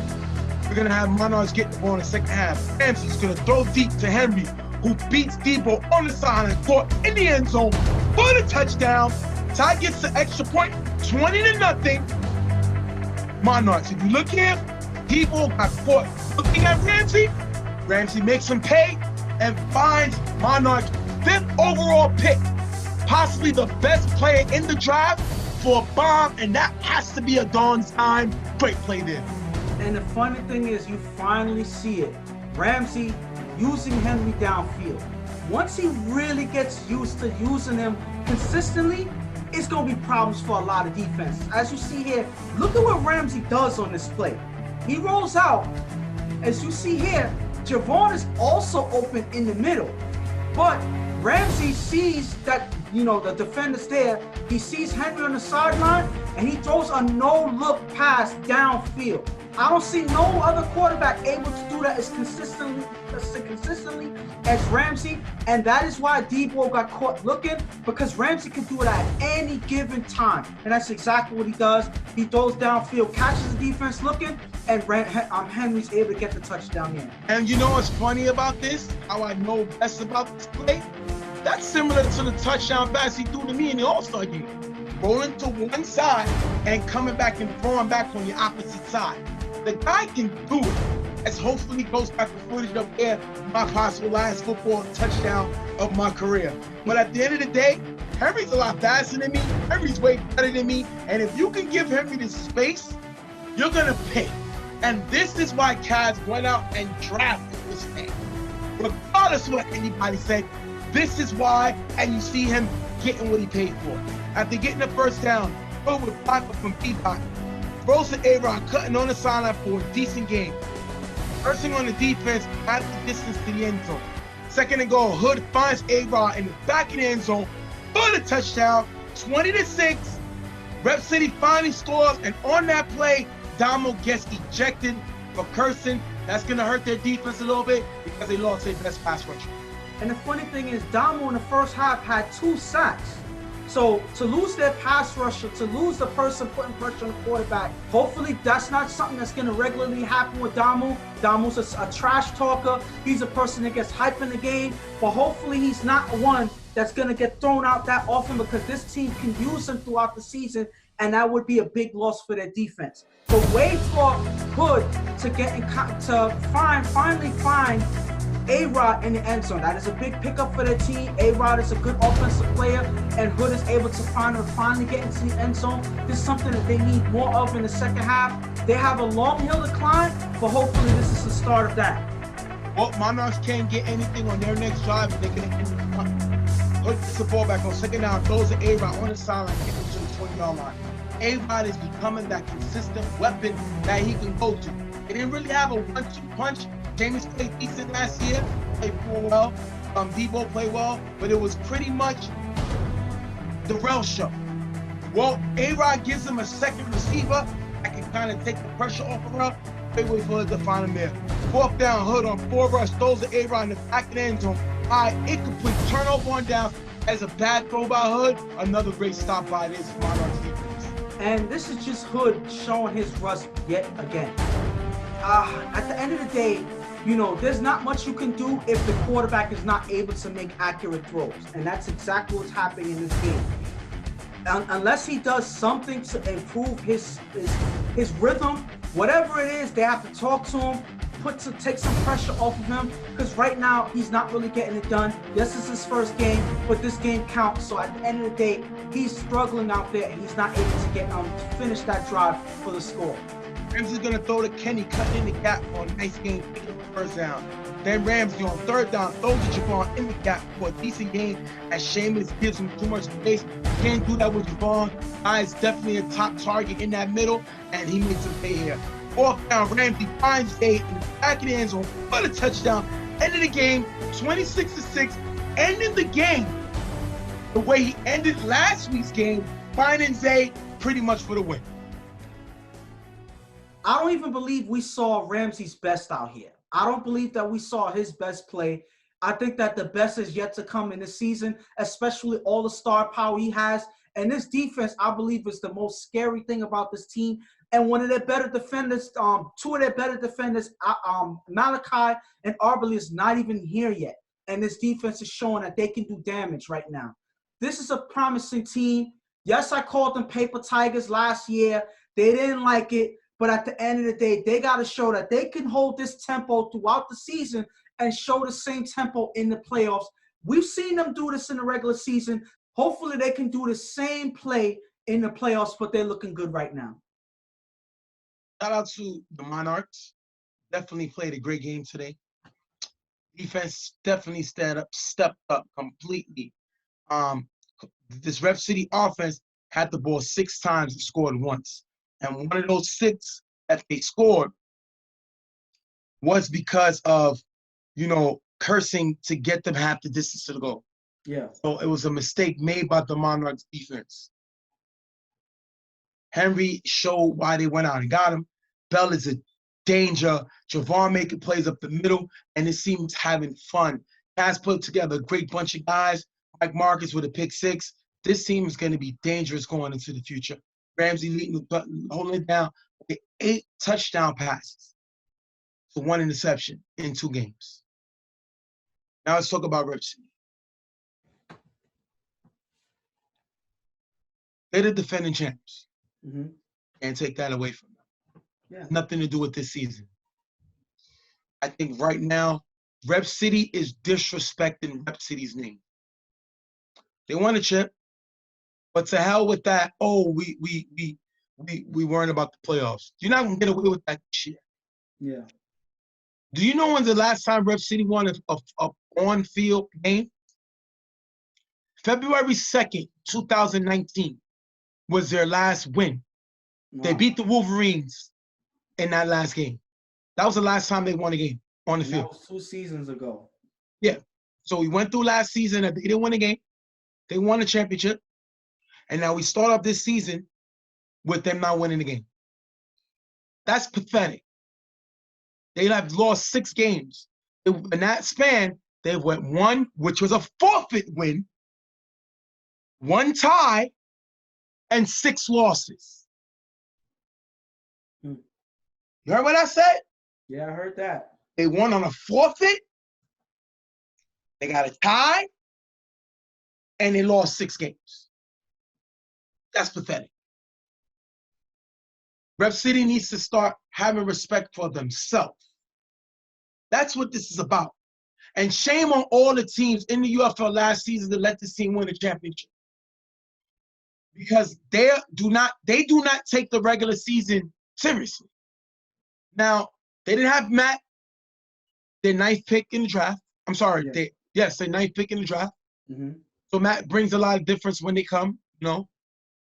We're going to have Monarchs get the ball in the second half. Ramsey's going to throw deep to Henry, who beats Debo on the side and caught in the end zone for the touchdown. Ty gets the extra point, 20-0. Monarchs. If you look here, Debo got caught looking at Ramsey. Ramsey makes him pay and finds Monarchs 5th overall pick. Possibly the best player in the draft for a bomb, and that has to be a Dawn's time. Great play there. And the funny thing is, you finally see it. Ramsey using Henry downfield. Once he really gets used to using him consistently, it's going to be problems for a lot of defenses. As you see here, look at what Ramsey does on this play. He rolls out. As you see here, Javon is also open in the middle. But Ramsey sees that, the defender's there. He sees Henry on the sideline, and he throws a no-look pass downfield. I don't see no other quarterback able to do that as consistently as Ramsey, and that is why Debo got caught looking, because Ramsey can do it at any given time, and that's exactly what he does. He throws downfield, catches the defense looking, and Henry's able to get the touchdown in. And you know what's funny about this? How I know best about this play? That's similar to the touchdown pass he threw to me in the All-Star game. Rolling to one side and coming back and throwing back on the opposite side. The guy can do it, as hopefully goes back to footage up there, my possible last football touchdown of my career. But at the end of the day, Henry's a lot faster than me. Henry's way better than me. And if you can give Henry the space, you're going to pay. And this is why Cavs went out and drafted this man. Regardless of what anybody said, this is why, and you see him getting what he paid for. After getting the first down, Hood with blocker from Peacock. Throws to A-Rod, cutting on the sideline for a decent game. First thing on the defense, at the distance to the end zone. Second and goal, Hood finds A-Rod in the back of the end zone for the touchdown, 20-6. Rep City finally scores, and on that play, Damo gets ejected for cursing. That's going to hurt their defense a little bit because they lost their best pass rusher. And the funny thing is, Damo in the first half had 2 sacks. So to lose their pass rusher, to lose the person putting pressure on the quarterback, hopefully that's not something that's going to regularly happen with Damo. Damo's a trash talker. He's a person that gets hype in the game, but hopefully he's not one that's going to get thrown out that often, because this team can use him throughout the season, and that would be a big loss for their defense. But wait for Hood to get finally find A-Rod in the end zone. That is a big pickup for their team. A-Rod is a good offensive player, and Hood is able to finally get into the end zone. This is something that they need more of in the second half. They have a long hill to climb, but hopefully this is the start of that. Well, Monarchs can't get anything on their next drive, and they're going to end the punt. Hood gets the ball back on second down, throws the A-Rod on the sideline, gets him to the 20-yard line. A-Rod is becoming that consistent weapon that he can go to. They didn't really have a 1-2 punch. James played decent last year, played well. Debo played well, but it was pretty much the Rel show. Well, A-Rod gives him a second receiver that can kind of take the pressure off of Rel. They wait for Hood to find him there. 4th down, Hood on 4 rush, throws the A-Rod in the back of the end zone. Incomplete, turnover on down. As a bad throw by Hood, another great stop by this Monarchs defense. And this is just Hood showing his rust yet again. At the end of the day, you know, there's not much you can do if the quarterback is not able to make accurate throws. And that's exactly what's happening in this game. Unless he does something to improve his rhythm, whatever it is, they have to talk to him, take some pressure off of him, because right now he's not really getting it done. Yes, it's his first game, but this game counts. So at the end of the day, he's struggling out there, and he's not able to get to finish that drive for the score. Ramsey's gonna throw to Kenny, cutting in the gap on a nice game, picking up the first down. Then Ramsey on 3rd down throws to Javon in the gap for a decent game, as Seamus gives him too much space. Can't do that with Javon. Is definitely a top target in that middle, and he makes a pay here. 4th down, Ramsey finds Zay in the back of the end zone for the touchdown. End of the game, 26-6, ending the game the way he ended last week's game, finding Zay pretty much for the win. I don't even believe we saw Ramsey's best out here. I don't believe that we saw his best play. I think that the best is yet to come in this season, especially all the star power he has. And this defense, I believe, is the most scary thing about this team. And one of their better defenders, 2 of their better defenders, Malachi and Arbely, is not even here yet. And this defense is showing that they can do damage right now. This is a promising team. Yes, I called them paper tigers last year. They didn't like it. But at the end of the day, they got to show that they can hold this tempo throughout the season and show the same tempo in the playoffs. We've seen them do this in the regular season. Hopefully they can do the same play in the playoffs, but they're looking good right now. Shout out to the Monarchs. Definitely played a great game today. Defense definitely stepped up completely. This Rep City offense had the ball 6 times and scored once. And one of those 6 that they scored was because of, cursing to get them half the distance to the goal. Yeah. So it was a mistake made by the Monarchs defense. Henry showed why they went out and got him. Bell is a danger. Javon making plays up the middle, and it seems having fun. Guys put together a great bunch of guys. Mike Marcus with a pick 6. This team is going to be dangerous going into the future. Ramsey leading, holding it down with 8 touchdown passes for 1 interception in 2 games. Now let's talk about Rep City. They're the defending champs. Mm-hmm. Can't take that away from them. Yeah. Nothing to do with this season. I think right now, Rep City is disrespecting Rep City's name. They won a chip. But to hell with that, we weren't about the playoffs. You're not going to get away with that shit. Yeah. Do you know when's the last time Rep City won a on-field game? February 2nd, 2019 was their last win. Wow. They beat the Wolverines in that last game. That was the last time they won a game on the field. That was 2 seasons ago. Yeah. So we went through last season. They didn't win a game. They won a championship. And now we start up this season with them not winning the game. That's pathetic. They have lost 6 games. In that span, they went 1, which was a forfeit win, 1 tie, and 6 losses. You heard what I said? Yeah, I heard that. They won on a forfeit, they got a tie, and they lost 6 games. That's pathetic. Rep City needs to start having respect for themselves. That's what this is about. And shame on all the teams in the UFL last season to let this team win a championship. Because they do not take the regular season seriously. Now, they didn't have Matt, their 9th pick in the draft. I'm sorry, their 9th pick in the draft. So Matt brings a lot of difference when they come, you know.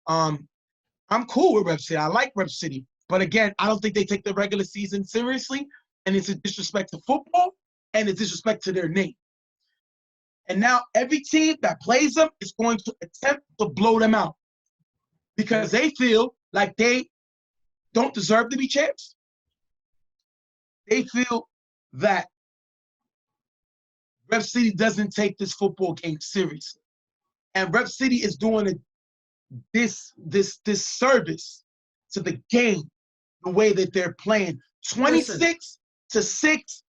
I'm cool with Rep City. I like Rep City. But again, I don't think they take the regular season seriously. And it's a disrespect to football and a disrespect to their name. And now every team that plays them is going to attempt to blow them out because they feel like they don't deserve to be champs. They feel that Rep City doesn't take this football game seriously. And Rep City is doing this service to the game the way that they're playing. 26-6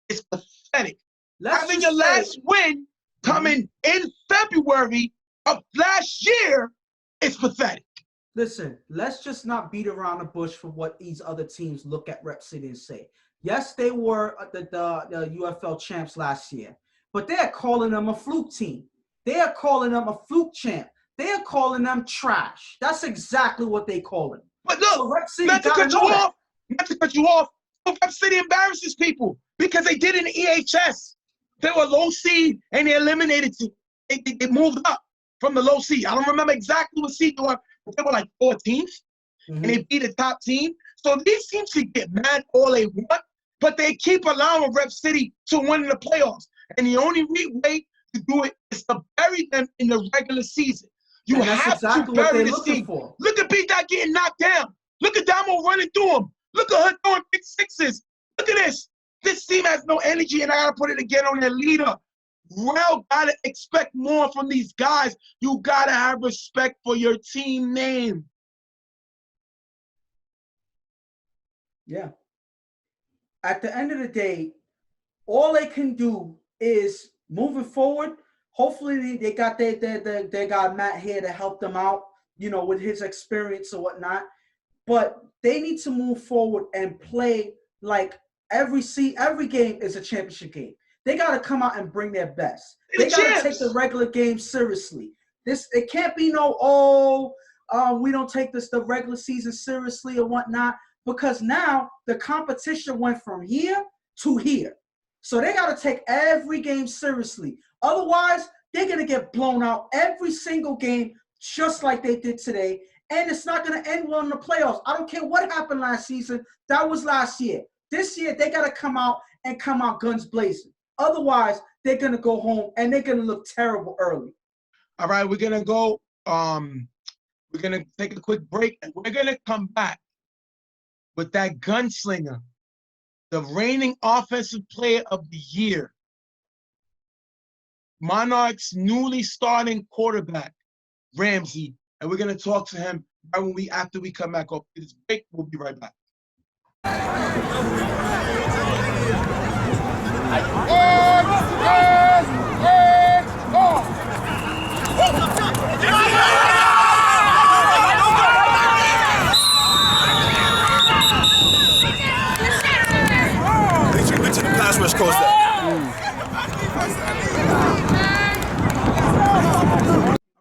is pathetic. Having your last win coming in February of last year is pathetic. Listen, let's just not beat around the bush for what these other teams look at Rep City and say. Yes, they were the UFL champs last year, but they're calling them a fluke team. They are calling them a fluke champ. They are calling them trash. That's exactly what they call it. But look, so Rep City not to cut you off, Rep City embarrasses people because they did in the EHS. They were low seed and they eliminated team. They moved up from the low seed. I don't remember exactly what seed they were, but they were like 14th, and they beat the top team. So these teams can get mad all they want, but they keep allowing Rep City to win the playoffs. And the only way to do it is to bury them in the regular season. You have to bury this team. Look at B-Dot getting knocked down. Look at Damo running through him. Look at her throwing big 6s. Look at this. This team has no energy, and I got to put it again on their leader. Rel got to expect more from these guys. You got to have respect for your team name. Yeah. At the end of the day, all they can do is moving forward. Hopefully they got they got Matt here to help them out, you know, with his experience or whatnot. But they need to move forward and play like every game is a championship game. They got to come out and bring their best. They got to take the regular game seriously. It can't be we don't take the regular season seriously or whatnot, because now the competition went from here to here. So they got to take every game seriously. Otherwise, they're going to get blown out every single game just like they did today. And it's not going to end well in the playoffs. I don't care what happened last season. That was last year. This year, they got to come out guns blazing. Otherwise, they're going to go home and they're going to look terrible early. All right, we're going to go. We're going to take a quick break, and we're going to come back with that gunslinger, the reigning offensive player of the year, Monarchs' newly starting quarterback, Remzi, and we're going to talk to him right after we come back off this break. We'll be right back.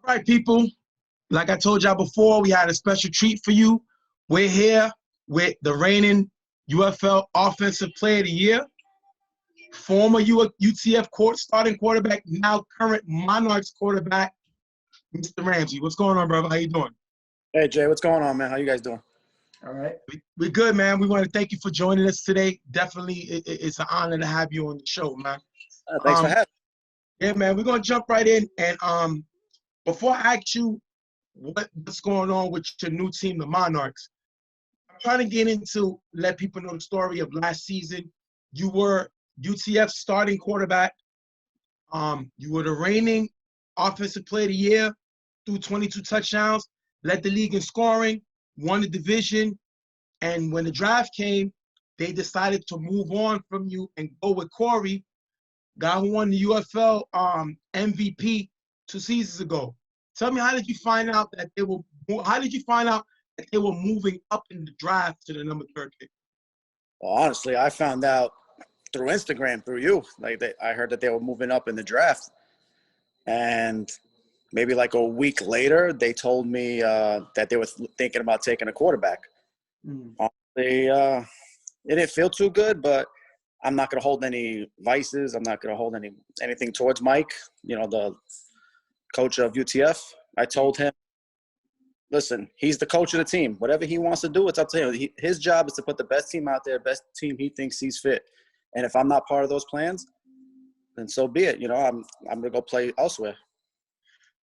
All right, people. Like I told y'all before, we had a special treat for you. We're here with the reigning UFL Offensive Player of the Year, former UTF starting quarterback, now current Monarchs quarterback, Mr. Remzi. What's going on, brother? How you doing? Hey, Jay. What's going on, man? How you guys doing? All right. We're good, man. We want to thank you for joining us today. Definitely, it's an honor to have you on the show, man. Thanks for having me. Yeah, man. We're going to jump right in. And before I ask you what's going on with your new team, the Monarchs. I'm trying to get into let people know the story of last season. You were UTF's starting quarterback. You were the reigning offensive player of the year, threw 22 touchdowns, led the league in scoring, won the division, and when the draft came, they decided to move on from you and go with Corey, guy who won the UFL MVP 2 seasons ago. Tell me, how did you find out that they were moving up in the draft to the number 3rd pick? Well, honestly, I found out through Instagram, through you. I heard that they were moving up in the draft. And maybe like a week later, they told me that they were thinking about taking a quarterback. Honestly, it didn't feel too good, but I'm not going to hold any vices. I'm not going to hold anything towards Mike, the coach of UTF. I told him, listen, he's the coach of the team. Whatever he wants to do, it's up to him. His job is to put the best team out there, best team he thinks he's fit. And if I'm not part of those plans, then so be it. I'm going to go play elsewhere.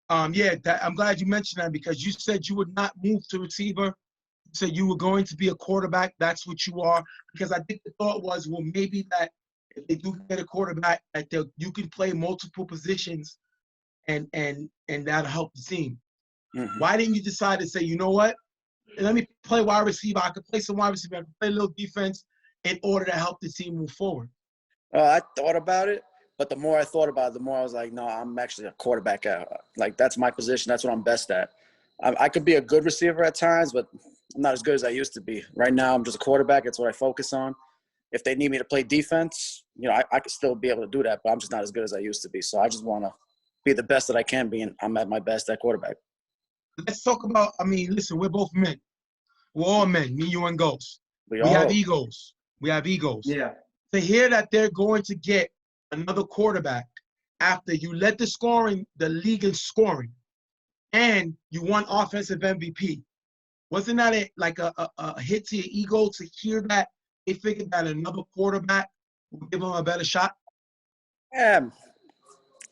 I'm glad you mentioned that, because you said you would not move to receiver. You said you were going to be a quarterback. That's what you are. Because I think the thought was, well, maybe that if they do get a quarterback, that you can play multiple positions, and that'll help the team. Mm-hmm. Why didn't you decide to say, you know what? Let me play wide receiver. I could play some wide receiver. I could play a little defense in order to help the team move forward. I thought about it, but the more I thought about it, the more I was like, no, I'm actually a quarterback. That's my position. That's what I'm best at. I could be a good receiver at times, but I'm not as good as I used to be. Right now, I'm just a quarterback. That's what I focus on. If they need me to play defense, I could still be able to do that, but I'm just not as good as I used to be. So I just want to be the best that I can be, and I'm at my best at quarterback. Let's talk about, listen, we're both men. We're all men, me, you, and Ghost. We have egos. Yeah. To hear that they're going to get another quarterback after you led the league in scoring, and you won offensive MVP, wasn't that a hit to your ego to hear that they figured that another quarterback would give them a better shot? Yeah,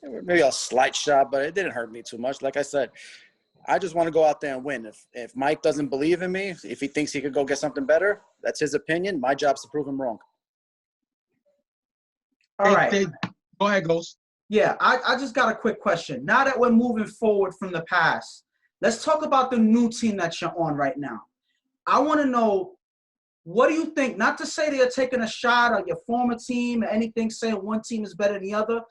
maybe a slight shot, but it didn't hurt me too much. Like I said, I just want to go out there and win. If Mike doesn't believe in me, if he thinks he could go get something better, that's his opinion. My job's to prove him wrong. All right. Go ahead, Ghost. Yeah, I just got a quick question. Now that we're moving forward from the past, let's talk about the new team that you're on right now. I want to know, what do you think? Not to say they're taking a shot at your former team or anything, saying one team is better than the other,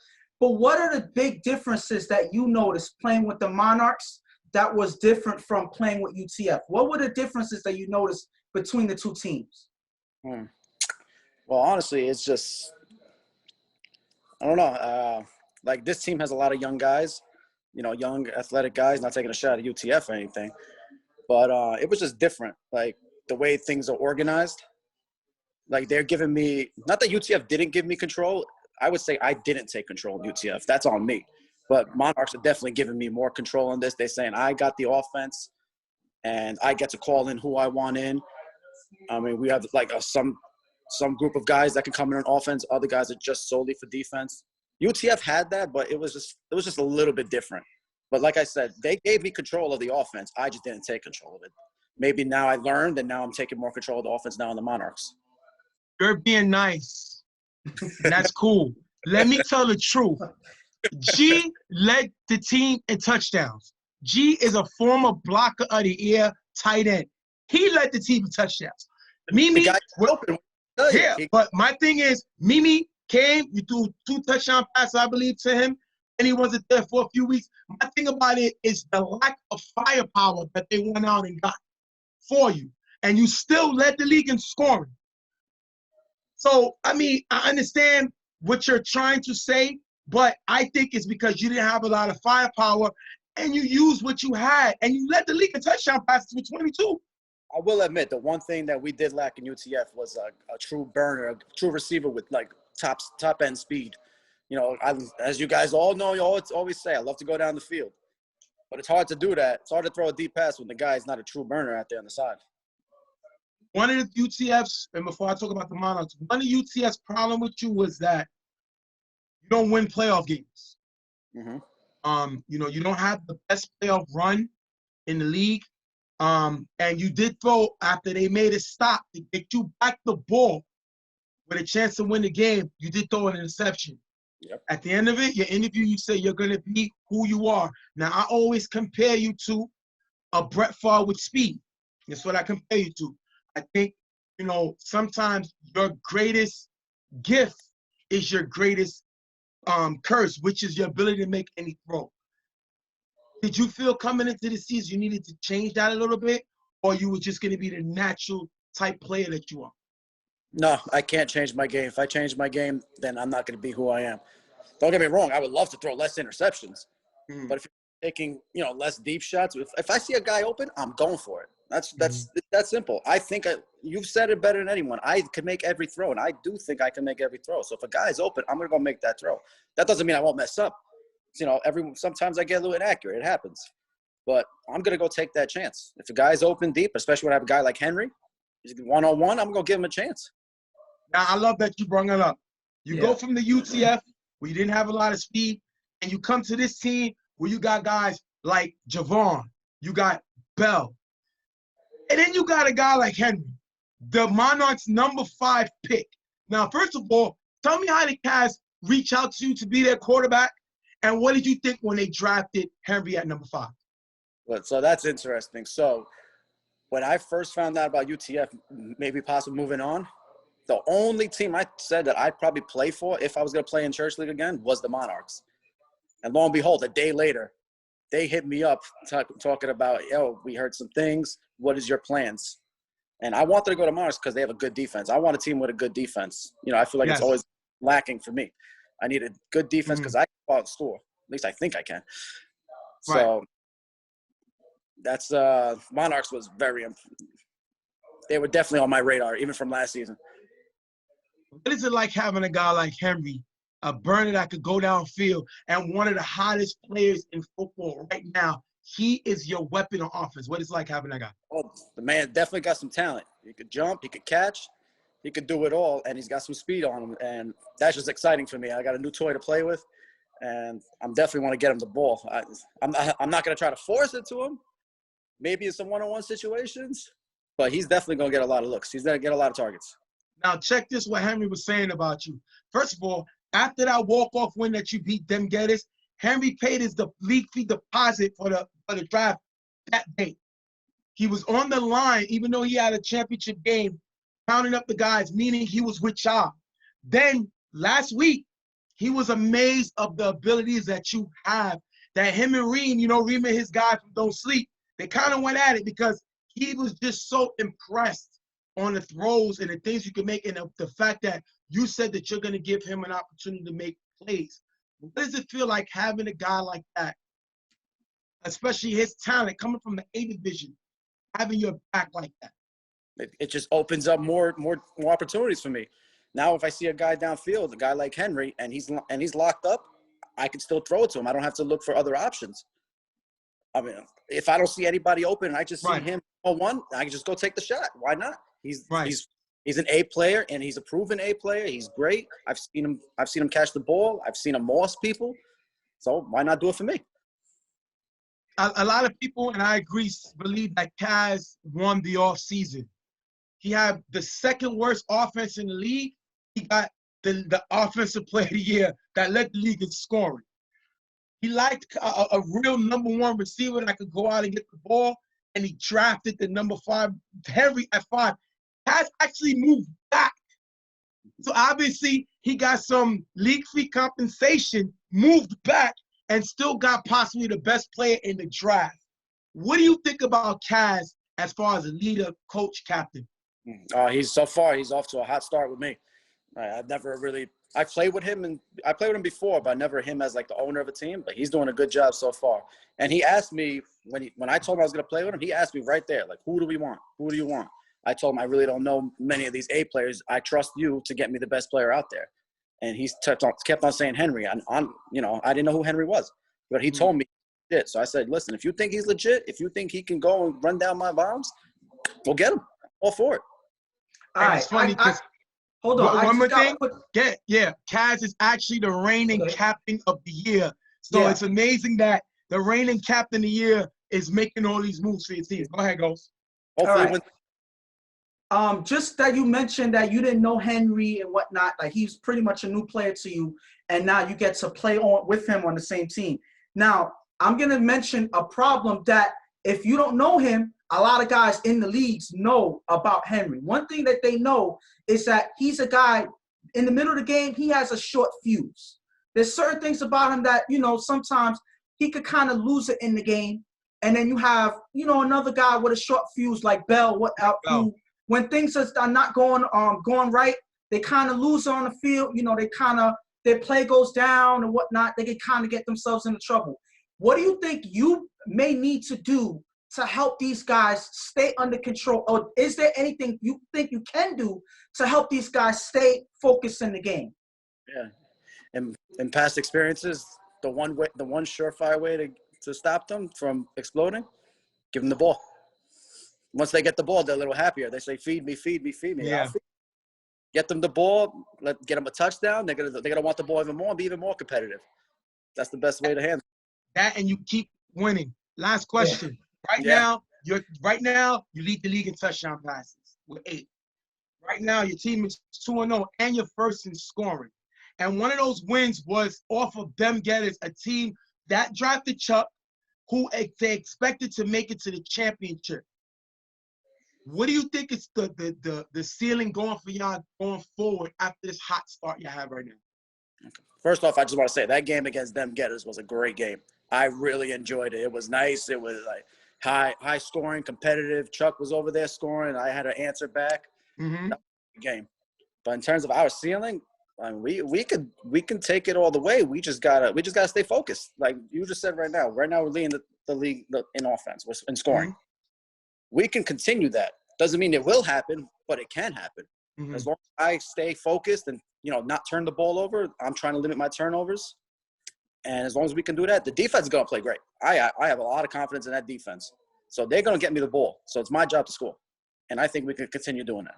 but what are the big differences that you noticed playing with the Monarchs that was different from playing with UTF? What were the differences that you noticed between the two teams? Well, honestly, it's just, I don't know. This team has a lot of young guys, young athletic guys, not taking a shot at UTF or anything. But it was just different, the way things are organized. They're giving me – not that UTF didn't give me control. I would say I didn't take control of UTF. That's on me. But Monarchs are definitely giving me more control on this. They're saying I got the offense, and I get to call in who I want in. We have some group of guys that can come in on offense. Other guys are just solely for defense. UTF had that, but it was just a little bit different. But like I said, they gave me control of the offense. I just didn't take control of it. Maybe now I learned, and now I'm taking more control of the offense now in the Monarchs. You're being nice. That's cool. Let me tell the truth. G led the team in touchdowns. G is a former blocker of the year tight end. He led the team in touchdowns. Mimi, but my thing is, Mimi came, you threw 2 touchdown passes, I believe, to him, and he wasn't there for a few weeks. My thing about it is the lack of firepower that they went out and got for you, and you still led the league in scoring. So, I understand what you're trying to say, but I think it's because you didn't have a lot of firepower, and you used what you had, and you led the league in touchdown passes with 22. I will admit, the one thing that we did lack in UTF was a true burner, a true receiver with top end speed. As you guys all know, you always say, I love to go down the field, but it's hard to do that. It's hard to throw a deep pass when the guy is not a true burner out there on the side. One of the UTF's, and before I talk about the Monarchs, one of UTF's problem with you was that you don't win playoff games. Mm-hmm. You don't have the best playoff run. in the league. And you did throw after they made a stop to get you back the ball with a chance to win the game. You did throw an interception. Yep. At the end of it, your interview, you say you're going to be who you are. Now, I always compare you to a Brett Favre with speed. That's what I compare you to. I think, sometimes your greatest gift is your greatest curse, which is your ability to make any throw. Did you feel coming into the season you needed to change that a little bit, or you were just going to be the natural type player that you are? No, I can't change my game. If I change my game, then I'm not going to be who I am. Don't get me wrong. I would love to throw less interceptions. But if you're taking, less deep shots, if I see a guy open, I'm going for it. That's simple. I think you've said it better than anyone. I can make every throw, and I do think I can make every throw. So if a guy's open, I'm going to go make that throw. That doesn't mean I won't mess up. Sometimes I get a little inaccurate. It happens. But I'm going to go take that chance. If a guy's open deep, especially when I have a guy like Henry, he's one-on-one, I'm going to give him a chance. Now, I love that you brought it up. You go from the UTF, where you didn't have a lot of speed, and you come to this team where you got guys like Javon, you got Bell, and then you got a guy like Henry, the Monarchs' number 5 pick. Now, first of all, tell me how the Cavs reach out to you to be their quarterback, and what did you think when they drafted Henry at number 5? So that's interesting. So when I first found out about UTF, maybe possibly moving on, the only team I said that I'd probably play for if I was going to play in Church League again was the Monarchs. And lo and behold, a day later, they hit me up talking about, we heard some things. What is your plans? And I wanted to go to Monarchs because they have a good defense. I want a team with a good defense. I feel like it's always lacking for me. I need a good defense because I can go out and score. At least I think I can. So that's Monarchs was they were definitely on my radar, even from last season. What is it like having a guy like Henry, a burner that could go downfield, and one of the hottest players in football right now? He is your weapon on offense. What is it like having that guy? Oh, the man definitely got some talent. He could jump, he could catch, he could do it all, and he's got some speed on him. And that's just exciting for me. I got a new toy to play with, and I'm definitely want to get him the ball. I'm not going to try to force it to him. Maybe in some one-on-one situations, but he's definitely going to get a lot of looks. He's going to get a lot of targets. Now, check this, what Henry was saying about you. First of all, after that walk-off win that you beat them Gators, Henry paid his league fee deposit for the draft that day. He was on the line, even though he had a championship game, counting up the guys, meaning he was with y'all. Then, last week, he was amazed of the abilities that you have, that him and Reem, Reem and his guy from Don't Sleep, they kind of went at it because he was just so impressed on the throws and the things you can make, and the fact that you said that you're going to give him an opportunity to make plays. What does it feel like having a guy like that, especially his talent coming from the A division, having your back like that? It just opens up more opportunities for me. Now, if I see a guy downfield, a guy like Henry, and he's locked up, I can still throw it to him. I don't have to look for other options. I mean, if I don't see anybody open and I just see him on one, I can just go take the shot. Why not? He's an A player, and he's a proven A player. He's great. I've seen him catch the ball. I've seen him moss people. So why not do it for me? A lot of people, and I agree, believe that Kaz won the offseason. He had the second worst offense in the league. He got the offensive player of the year that led the league in scoring. He liked a real number 1 receiver that could go out and get the ball, and he drafted the number 5, Henry, at 5. Has actually moved back. So obviously he got some league fee compensation, moved back, and still got possibly the best player in the draft. What do you think about Kaz as far as a leader, coach, captain? He's off to a hot start with me. I played with him before, but never him as like the owner of a team. But he's doing a good job so far. And he asked me when I told him I was going to play with him, he asked me right there, like, who do we want? Who do you want? I told him I really don't know many of these A players. I trust you to get me the best player out there. And he kept on saying Henry. I didn't know who Henry was, but he told me he did. So I said, listen, if you think he's legit, if you think he can go and run down my bombs, go get him. All for it. All right. It's funny because hold on. One more thing. Kaz is actually the reigning captain of the year. So it's amazing that the reigning captain of the year is making all these moves for your team. Go ahead, Ghost. Hopefully, All right. Just that you mentioned that you didn't know Henry and whatnot, like he's pretty much a new player to you, and now you get to play on with him on the same team. Now, I'm gonna mention a problem that if you don't know him, a lot of guys in the leagues know about Henry. One thing that they know is that he's a guy in the middle of the game, he has a short fuse. There's certain things about him that, sometimes he could kind of lose it in the game. And then you have, another guy with a short fuse like Bell, who, when things are not going right, they kind of lose on the field. Their play goes down and whatnot. They can kind of get themselves into trouble. What do you think you may need to do to help these guys stay under control? Or is there anything you think you can do to help these guys stay focused in the game? Yeah. In past experiences, the one surefire way to stop them from exploding, give them the ball. Once they get the ball, they're a little happier. They say, feed me, feed me, feed me. Yeah. Get them the ball, get them a touchdown. They're gonna want the ball even more and be even more competitive. That's the best way to handle that, and you keep winning. Last question. Yeah. Right now, you lead the league in touchdown passes with 8. Right now, your team is 2-0, and you're first in scoring. And one of those wins was off of them Gators, a team that drafted Chuck, who they expected to make it to the championship. What do you think is the ceiling going for y'all going forward after this hot start you have right now? First off, I just want to say that game against them Gators was a great game. I really enjoyed it. It was nice. It was like high scoring, competitive. Chuck was over there scoring. I had to answer back. Mm-hmm. That was a good game. But in terms of our ceiling, I mean, we can take it all the way. We just gotta stay focused. Like you just said right now. Right now we're leading the league in offense, in scoring. Mm-hmm. We can continue that. Doesn't mean it will happen, but it can happen. Mm-hmm. As long as I stay focused and not turn the ball over, I'm trying to limit my turnovers. And as long as we can do that, the defense is going to play great. I have a lot of confidence in that defense. So they're going to get me the ball. So it's my job to score. And I think we can continue doing that.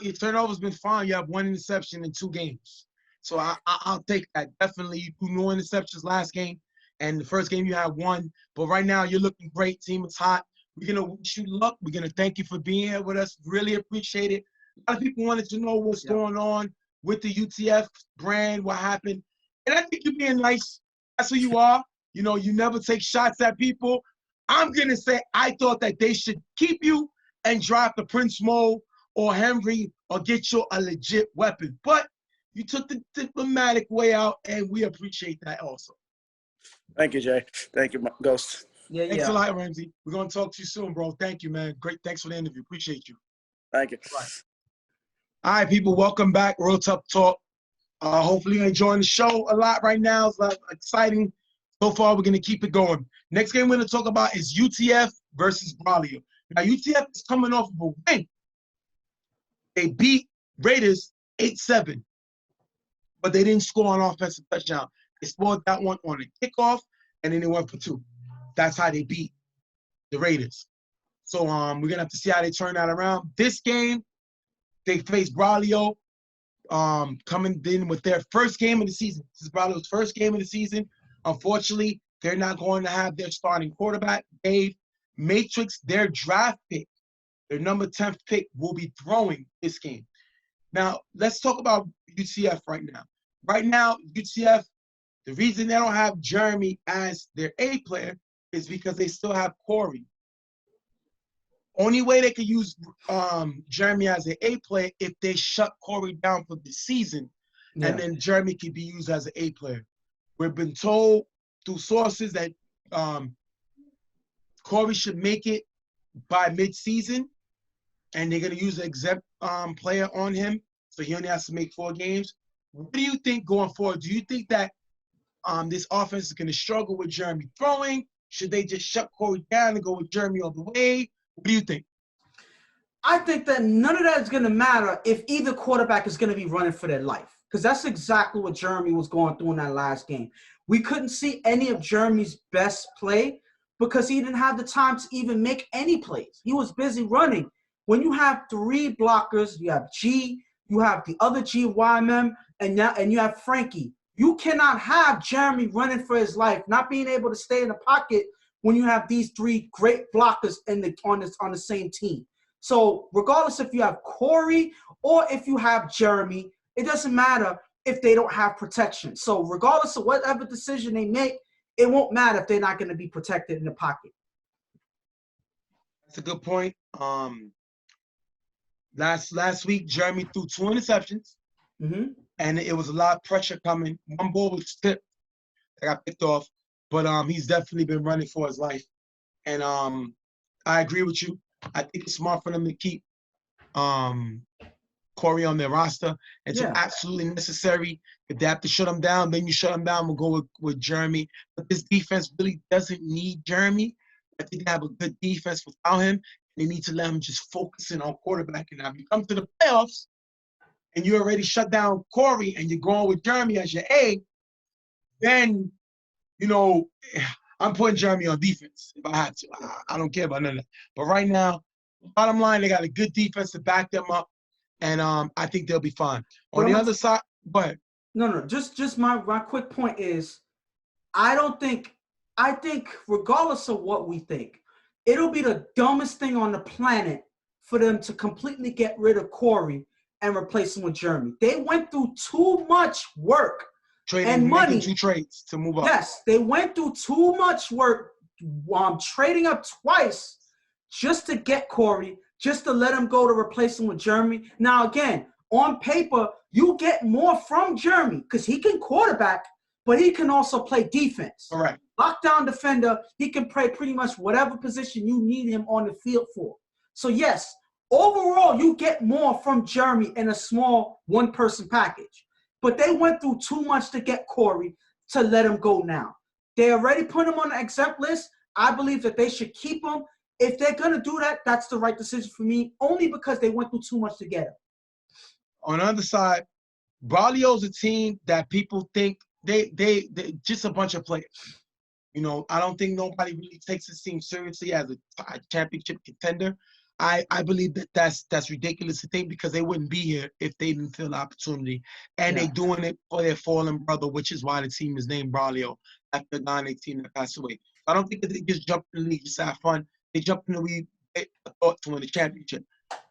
Your turnover's been fine. You have 1 interception in 2 games. So I'll take that. Definitely, you threw no interceptions last game. And the first game you had 1. But right now, you're looking great. Team is hot. We're going to wish you luck. We're going to thank you for being here with us. Really appreciate it. A lot of people wanted to know what's going on with the UTF brand, what happened. And I think you're being nice. That's who you are. You never take shots at people. I'm going to say I thought that they should keep you and drop the Prince Mo or Henry or get you a legit weapon. But you took the diplomatic way out, and we appreciate that also. Thank you, Jay. Thank you, Ghost. Thanks a lot, Remzi. We're going to talk to you soon, bro. Thank you, man. Great. Thanks for the interview. Appreciate you. Thank you. Bye. All right, people. Welcome back. Real Tough Talk. Hopefully you're enjoying the show a lot right now. It's a lot exciting. So far, we're going to keep it going. Next game we're going to talk about is UTF versus Braulio. Now, UTF is coming off of a win. They beat Raiders 8-7, but they didn't score on offensive touchdown. They scored that one on a kickoff, and then they went for 2. That's how they beat the Raiders. So we're going to have to see how they turn that around. This game, they face Braulio coming in with their first game of the season. This is Braulio's first game of the season. Unfortunately, they're not going to have their starting quarterback, Dave Matrix, their draft pick. Their number 10th pick will be throwing this game. Now, let's talk about UCF right now. Right now, UCF, the reason they don't have Jeremy as their A player is because they still have Corey. Only way they could use Jeremy as an A player if they shut Corey down for the season, and then Jeremy could be used as an A player. We've been told through sources that Corey should make it by mid-season, and they're going to use an exempt player on him, so he only has to make 4 games. What do you think going forward? Do you think that this offense is going to struggle with Jeremy throwing? Should they just shut Corey down and go with Jeremy all the way? What do you think? I think that none of that is going to matter if either quarterback is going to be running for their life, because that's exactly what Jeremy was going through in that last game. We couldn't see any of Jeremy's best play because he didn't have the time to even make any plays. He was busy running. When you have 3 blockers, you have G, you have the other G, YMM, and you have Frankie. You cannot have Jeremy running for his life, not being able to stay in the pocket when you have these three great blockers on the same team. So regardless if you have Corey or if you have Jeremy, it doesn't matter if they don't have protection. So regardless of whatever decision they make, it won't matter if they're not going to be protected in the pocket. That's a good point. Last week, Jeremy threw 2 interceptions, and it was a lot of pressure coming. One ball was tipped that got picked off, but he's definitely been running for his life. And I agree with you. I think it's smart for them to keep Corey on their roster. It's absolutely necessary. If they have to shut him down, then you shut him down. We'll go with Jeremy. But this defense really doesn't need Jeremy. I think they have a good defense without him. They need to let him just focus in on quarterbacking. Now, if you come to the playoffs and you already shut down Corey and you're going with Jeremy as your A, then, you know, I'm putting Jeremy on defense if I had to. I don't care about none of that. But right now, bottom line, they got a good defense to back them up, and I think they'll be fine. On the other side, go ahead. No. Just my quick point is, I think regardless of what we think, it'll be the dumbest thing on the planet for them to completely get rid of Corey and replace him with Jeremy. They went through too much work and money. Making 2 trades to move up. Yes, they went through too much work, trading up twice just to get Corey, just to let him go to replace him with Jeremy. Now, again, on paper, you get more from Jeremy because he can quarterback, but he can also play defense. All right. Lockdown defender, he can play pretty much whatever position you need him on the field for. So, yes, overall, you get more from Jeremy in a small one-person package. But they went through too much to get Corey to let him go now. They already put him on the exempt list. I believe that they should keep him. If they're going to do that, that's the right decision for me, only because they went through too much to get him. On the other side, Braulio's a team that people think they just a bunch of players. You know, I don't think nobody really takes this team seriously as a championship contender. I believe that's ridiculous to think because they wouldn't be here if they didn't feel the opportunity. And they're doing it for their fallen brother, which is why the team is named Braulio, after the 918 that passed away. I don't think that they just jumped in the league just to have fun. They jumped in the league thought to win the championship.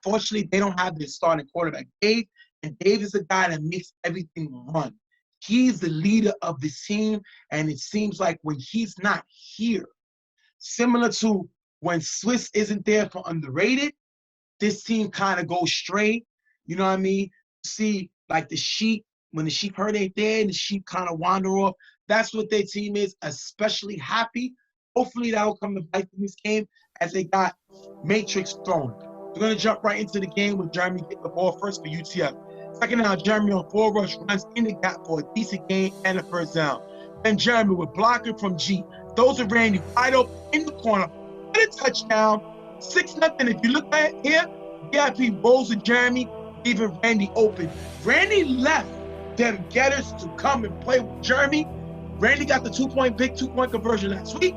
Fortunately, they don't have their starting quarterback, Dave, and Dave is the guy that makes everything run. He's the leader of the team, and it seems like when he's not here, similar to when Swiss isn't there for underrated, this team kind of goes straight. You know what I mean? See, like the sheep, when the sheep herd ain't there, the sheep kind of wander off. That's what their team is, especially happy. Hopefully that will come to bite in this game as they got Matrix thrown. We're going to jump right into the game with Jeremy getting the ball first for UTF. Second down, Jeremy on 4 rush runs in the gap for a decent gain and a first down. Then Jeremy with blocking from G. Those are Randy wide open in the corner. For a touchdown, 6-0. If you look at it here, VIP rolls with Jeremy, leaving Randy open. Randy left them Gators to come and play with Jeremy. Randy got the 2-point conversion last week.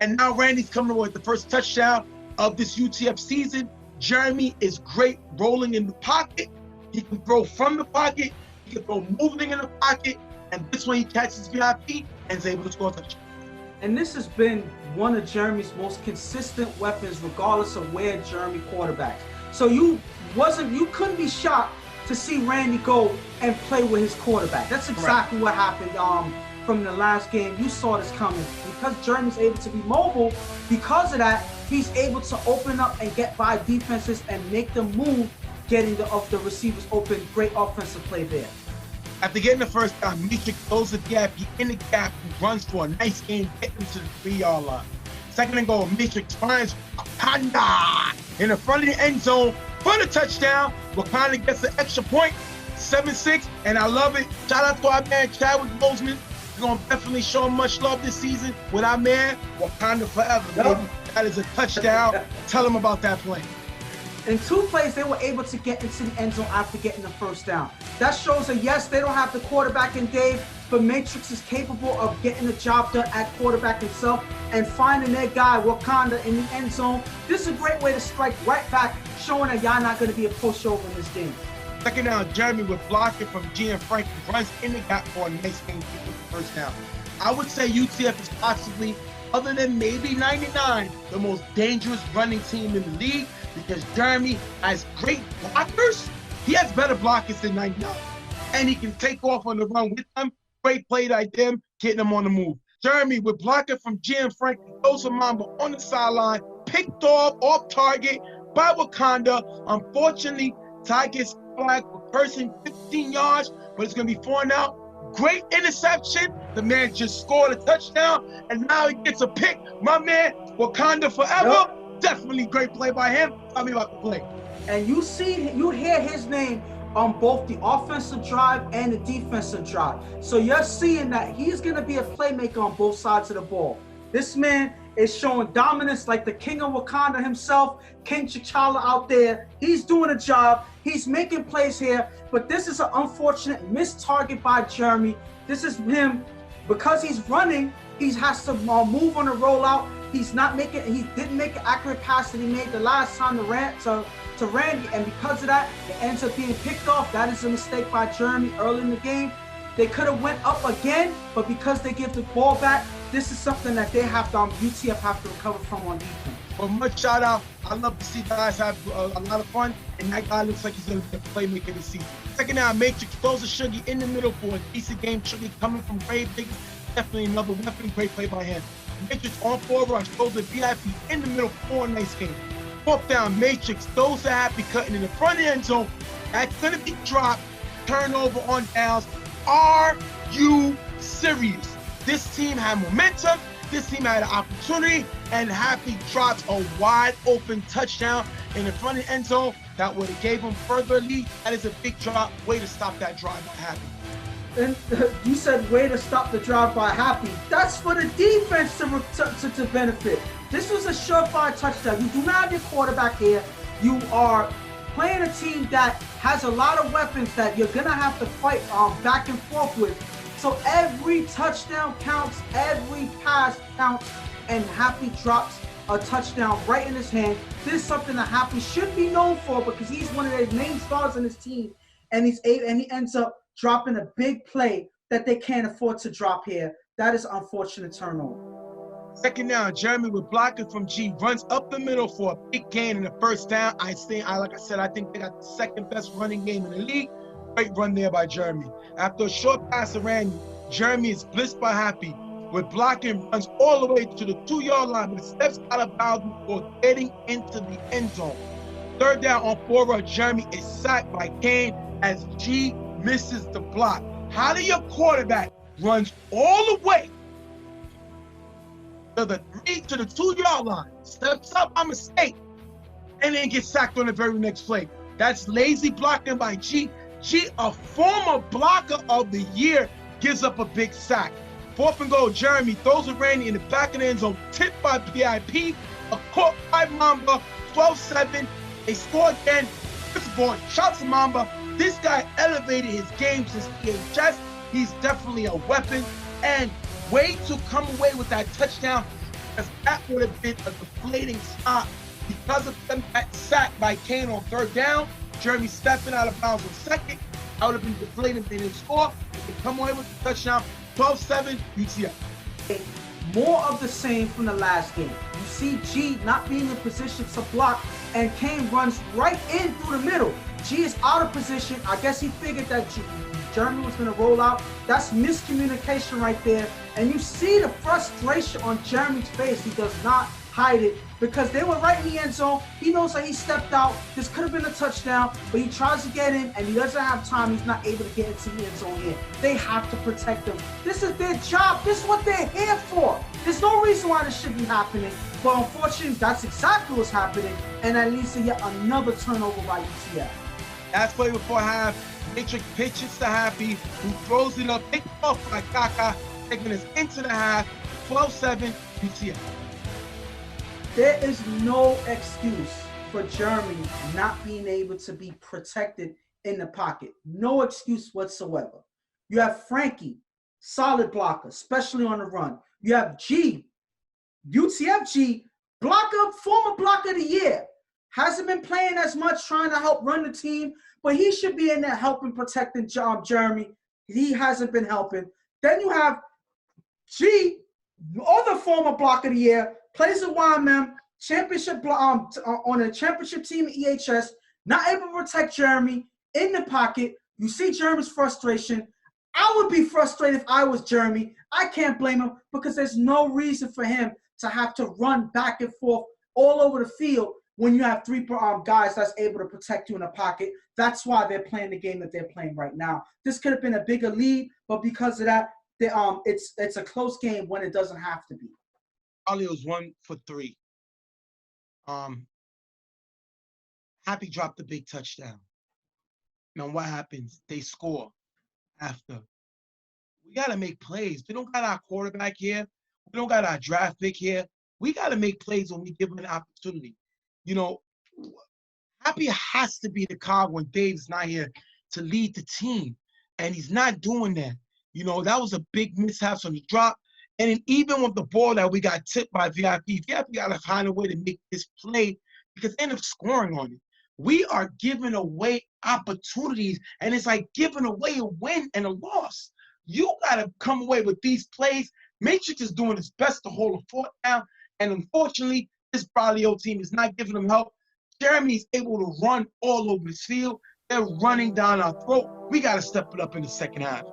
And now Randy's coming with the first touchdown of this UTF season. Jeremy is great rolling in the pocket. He can throw from the pocket. He can throw moving in the pocket. And this one he catches VIP and is able to score a touchdown. And this has been one of Jeremy's most consistent weapons, regardless of where Jeremy quarterbacks. So you couldn't be shocked to see Randy go and play with his quarterback. That's exactly what happened from the last game. You saw this coming. Because Jeremy's able to be mobile, because of that, he's able to open up and get by defenses and make them move, getting the receivers open. Great offensive play there. After getting the first down, Matrix throws the gap. He in the gap and runs for a nice gain, getting to the 3-yard line. Second and goal, Matrix finds Wakanda in the front of the end zone for the touchdown. Wakanda gets the extra point, 7-6, and I love it. Shout out to our man Chadwick Boseman. We're going to definitely show him much love this season with our man, Wakanda forever, baby. That is a touchdown. Tell him about that play. In 2 plays, they were able to get into the end zone after getting the first down. That shows that, yes, they don't have the quarterback in Dave, but Matrix is capable of getting the job done at quarterback himself and finding their guy, Wakanda, in the end zone. This is a great way to strike right back, showing that y'all not going to be a pushover in this game. Second down, Jeremy with blocking from G and Frank runs in the gap for a nice game with the first down. I would say UTF is possibly other than maybe 99, the most dangerous running team in the league because Jeremy has great blockers. He has better blockers than 99. And he can take off on the run with them. Great play like them, getting them on the move. Jeremy with blocking from G and Frank, throws a Mamba on the sideline, picked off target by Wakanda. Unfortunately, Ty gets flagged for cursing 15 yards, but it's going to be 4 now. Great interception. The man just scored a touchdown, and now he gets a pick. My man, Wakanda forever. Yep. Definitely great play by him. Tell me about the play. And you hear his name on both the offensive drive and the defensive drive. So you're seeing that he's going to be a playmaker on both sides of the ball. This man is showing dominance like the king of Wakanda himself, King T'Challa out there. He's doing a job. He's making plays here. But this is an unfortunate missed target by Jeremy. This is him. Because he's running, he has to move on the rollout. He didn't make an accurate pass that he made the last time to Randy, and because of that, it ends up being picked off. That is a mistake by Jeremy early in the game. They could have went up again, but because they give the ball back, this is something that they have to, UTF have to recover from on defense. Well, much shout out. I love to see guys have a lot of fun, and that guy looks like he's going to be a playmaker this season. Second down, Matrix throws a Shuggy in the middle for a decent game. Shuggy coming from Grave Digger, definitely another weapon. Great play by him. Matrix on 4 rush, throws a VIP in the middle for a nice game. 4th down, Matrix throws a happy cutting in the front end zone. That's going to be dropped. Turnover on downs. Are you serious? This team had momentum. This team had an opportunity, and Happy drops a wide open touchdown in the front end zone that would have gave him further lead. That is a big drop. Way to stop that drive by Happy. And you said way to stop the drive by Happy. That's for the defense to benefit. This was a surefire touchdown. You do not have your quarterback here. You are playing a team that has a lot of weapons that you're going to have to fight back and forth with. So every touchdown counts, every pass counts, and Happy drops a touchdown right in his hand. This is something that Happy should be known for because he's one of the main stars in his team, and he ends up dropping a big play that they can't afford to drop here. That is unfortunate turnover. Second down, Jeremy with blocking from G, runs up the middle for a big gain in the first down. Like I said, I think they got the second best running game in the league. Great run there by Jeremy. After a short pass to Randy, Jeremy is blitzed by Happy with blocking, runs all the way to the 2-yard line, but steps out of bounds before getting into the end zone. Third down on 4 rush, Jeremy is sacked by Kane as G misses the block. How do your quarterback runs all the way to the 2-yard line, steps up by mistake, and then gets sacked on the very next play? That's lazy blocking by G. G, a former blocker of the year, gives up a big sack. 4th and goal, Jeremy throws a Randy in the back of the end zone, tipped by PIP, a caught by Mamba, 12-7. They score again. First of all, shots to Mamba. This guy elevated his game since PHS. He's definitely a weapon. And way to come away with that touchdown, because that would have been a deflating stop because of that sack by Kane on 3rd down. Jeremy stepping out of bounds on 2nd. I would have been deflated if they didn't score. They come away with the touchdown. 12-7, UTF. More of the same from the last game. You see G not being in position to block, and Kane runs right in through the middle. G is out of position. I guess he figured that Jeremy was going to roll out. That's miscommunication right there. And you see the frustration on Jeremy's face. He does not hide it because they were right in the end zone. He knows that he stepped out. This could have been a touchdown, but he tries to get in and he doesn't have time. He's not able to get into the end zone here. They have to protect him. This is their job. This is what they're here for. There's no reason why this should be happening, but unfortunately, that's exactly what's happening, and that leads to yet another turnover by UTF. Last play before half, Matrix pitches to Happy, who throws it up, picked off by Kaka, taking us into the half, 12-7, UTF. There is no excuse for Jeremy not being able to be protected in the pocket. No excuse whatsoever. You have Frankie, solid blocker, especially on the run. You have G, UTF G, blocker, former blocker of the year. Hasn't been playing as much, trying to help run the team, but he should be in there helping, protecting Jeremy. He hasn't been helping. Then you have G, other former block of the year, plays with YMM, championship on a championship team at EHS, not able to protect Jeremy in the pocket. You see Jeremy's frustration. I would be frustrated if I was Jeremy. I can't blame him because there's no reason for him to have to run back and forth all over the field when you have three guys that's able to protect you in the pocket. That's why they're playing the game that they're playing right now. This could have been a bigger lead, but because of that, it's a close game when it doesn't have to be. Braulio's 1 for 3. Happy dropped the big touchdown. Now what happens? They score after. We got to make plays. We don't got our quarterback here. We don't got our draft pick here. We got to make plays when we give them an opportunity. You know, Happy has to be the cog when Dave's not here to lead the team, and he's not doing that. You know, that was a big mishap on the drop. And then even with the ball that we got tipped by VIP got to find a way to make this play because they end up scoring on it. We are giving away opportunities, and it's like giving away a win and a loss. You got to come away with these plays. Matrix is doing his best to hold the fort down, and unfortunately, this Braulio team is not giving them help. Jeremy's able to run all over this field. They're running down our throat. We got to step it up in the second half.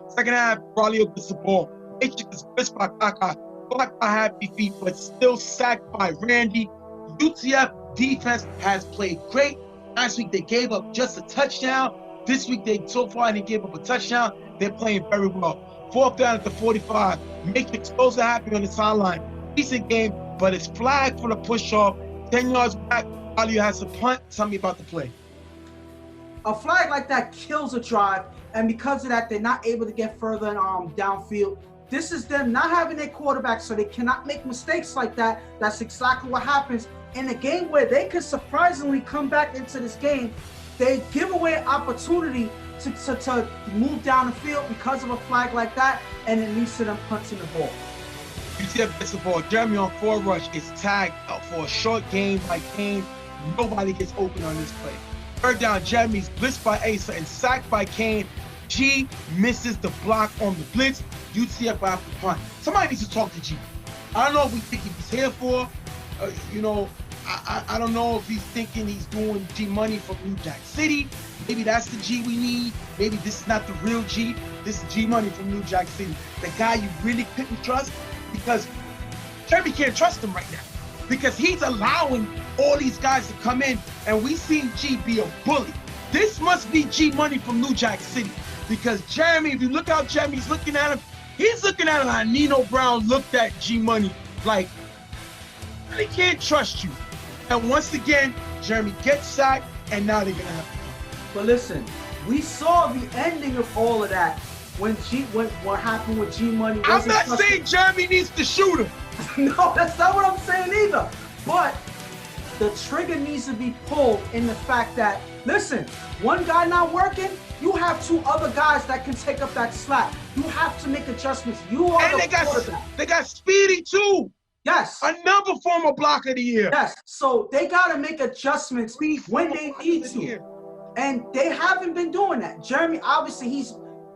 Second half, Braulio gets the ball. Matrix is missed by Kaka, blocked by Happy Feet, but still sacked by Randy. UTF defense has played great. Last week, they gave up just a touchdown. This week, so far, they gave up a touchdown. They're playing very well. 4th down at the 45. Matrix goes to Happy on the sideline. Decent game, but it's flagged for the push-off. 10 yards back, Braulio has a punt. Tell me about the play. A flag like that kills a drive, and because of that, they're not able to get further downfield. This is them not having their quarterback, so they cannot make mistakes like that. That's exactly what happens in a game where they could surprisingly come back into this game. They give away an opportunity to move down the field because of a flag like that, and it leads to them punching the ball. UTF gets the ball. Jeremy on 4 rush is tagged out for a short game by Kane. Nobody gets open on this play. 3rd down, Jeremy's blitzed by Asa and sacked by Kane. G misses the block on the blitz. UTF after the punt. Somebody needs to talk to G. I don't know what we think he's here for. You know, I don't know if he's thinking he's doing G money from New Jack City. Maybe that's the G we need. Maybe this is not the real G. This is G money from New Jack City. The guy you really couldn't trust because Jeremy can't trust him right now because he's allowing all these guys to come in, and we seen G be a bully. This must be G money from New Jack City because Jeremy, if you look how Jeremy's looking at him, he's looking at him like Nino Brown looked at G money like, they can't trust you. And once again, Jeremy gets sacked, and now they're gonna have to come. But listen, we saw the ending of all of that when what happened with G Money. I'm not saying Jeremy needs to shoot him. No, that's not what I'm saying either. But the trigger needs to be pulled in the fact that, listen, one guy not working, you have 2 other guys that can take up that slack. You have to make adjustments. You are and the quarterback. They got Speedy too. Yes. Another former block of the year. Yes. So they got to make adjustments when they need to. And they haven't been doing that. Jeremy, obviously,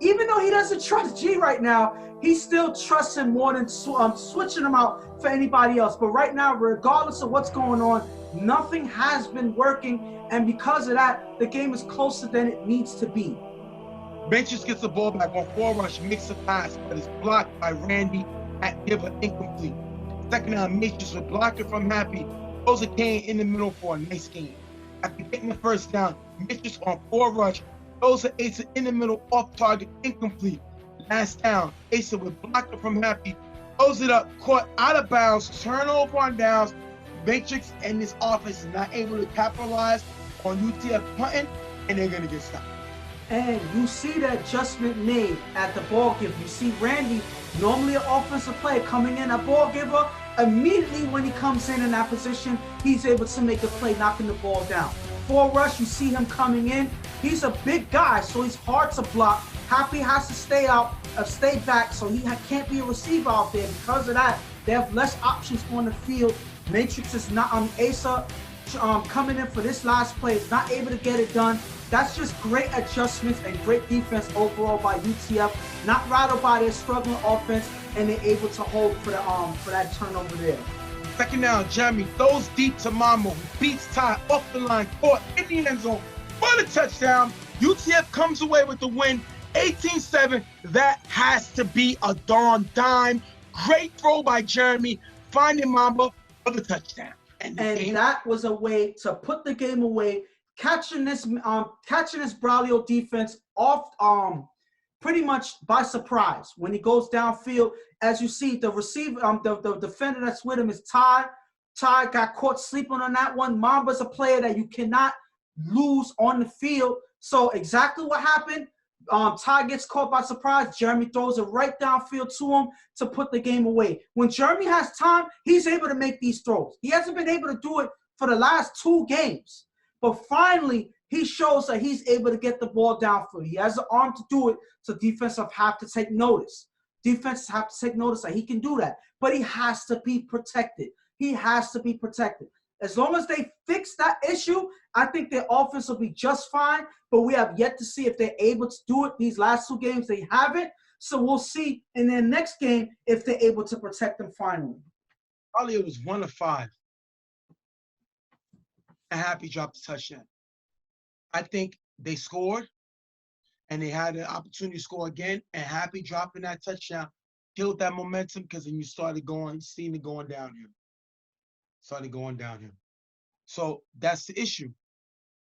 even though he doesn't trust G right now, he still trusts him more than switching him out for anybody else. But right now, regardless of what's going on, nothing has been working. And because of that, the game is closer than it needs to be. Matrix gets the ball back on 4 rush, makes a pass, but it's blocked by Randy at give an incomplete. Second down, Matrix with blocker from Happy. Throws a Kane in the middle for a nice game. After getting the 1st down, Matrix on 4 rush. Throws an Asa in the middle, off target, incomplete. Last down, Asa with blocker from Happy. Throws it up, caught out of bounds, turnover on downs. Matrix and this offense is not able to capitalize on UTF punting, and they're going to get stopped. And you see the adjustment made at the ball giver. You see Randy, normally an offensive player, coming in at ball giver. Immediately when he comes in that position, he's able to make a play, knocking the ball down. 4 rush, you see him coming in. He's a big guy, so he's hard to block. Happy has to stay back, so he can't be a receiver out there. Because of that, they have less options on the field. Matrix is not Asa coming in for this last play, is not able to get it done. That's just great adjustments and great defense overall by UTF. Not rattled by their struggling offense. and they're able to hold for that turnover there. Second down, Jeremy throws deep to Mamba, who beats Ty off the line, caught in the end zone for the touchdown. UTF comes away with the win, 18-7. That has to be a darn dime. Great throw by Jeremy, finding Mamba for the touchdown. And that was a way to put the game away, catching this Braulio defense off pretty much by surprise. When he goes downfield, as you see, the receiver, the defender that's with him is Ty. Ty got caught sleeping on that one. Mamba's a player that you cannot lose on the field. So exactly what happened. Ty gets caught by surprise. Jeremy throws it right downfield to him to put the game away. When Jeremy has time, he's able to make these throws. He hasn't been able to do it for the last 2 games. But finally, he shows that he's able to get the ball downfield. He has the arm to do it, so defenses have to take notice. Defenses have to take notice that he can do that. But he has to be protected. He has to be protected. As long as they fix that issue, I think their offense will be just fine. But we have yet to see if they're able to do it. These last 2 games, they haven't. So we'll see in their next game if they're able to protect them finally. Braulio was 1 of 5. And Happy dropped the touchdown. I think they scored, and they had an opportunity to score again, and Happy dropping that touchdown killed that momentum because then you started seeing it going downhill. So that's the issue,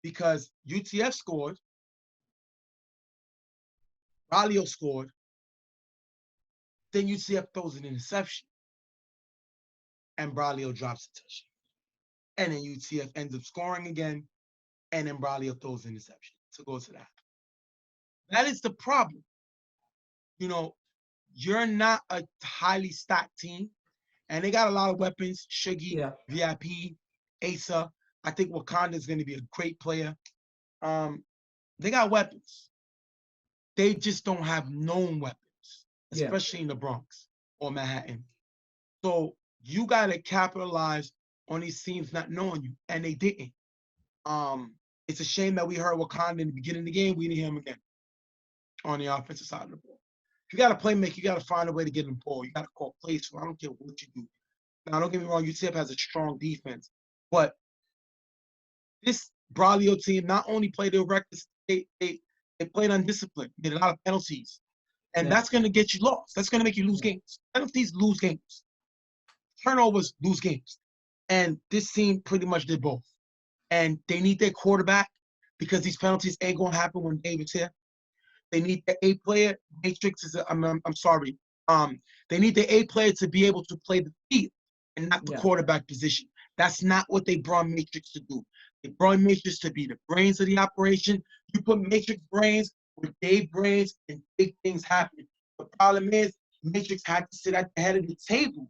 because UTF scored, Braulio scored, then UTF throws an interception, and Braulio drops the touchdown. And then UTF ends up scoring again, and then Braulio throws an interception to go to that. That is the problem. You know, you're not a highly stacked team, and they got a lot of weapons. Shuggy, VIP, Asa. I think Wakanda is going to be a great player. They got weapons. They just don't have known weapons, especially in the Bronx or Manhattan. So you got to capitalize on these teams not knowing you, and they didn't. It's a shame that we heard Wakanda in the beginning of the game. We didn't hear him again on the offensive side of the ball. If you got to play make, you got to find a way to get him the ball. You got to call plays for. I don't care what you do. Now, don't get me wrong. UTF has a strong defense, but this Braulio team not only played their records, they played undisciplined. They did a lot of penalties, and that's going to get you lost. That's going to make you lose games. Penalties lose games. Turnovers lose games. And this team pretty much did both. And they need their quarterback because these penalties ain't going to happen when David's here. They need the A player. Matrix is they need the A player to be able to play the field and not the quarterback position. That's not what they brought Matrix to do. They brought Matrix to be the brains of the operation. You put Matrix brains with Dave brains and big things happen. The problem is Matrix had to sit at the head of the table,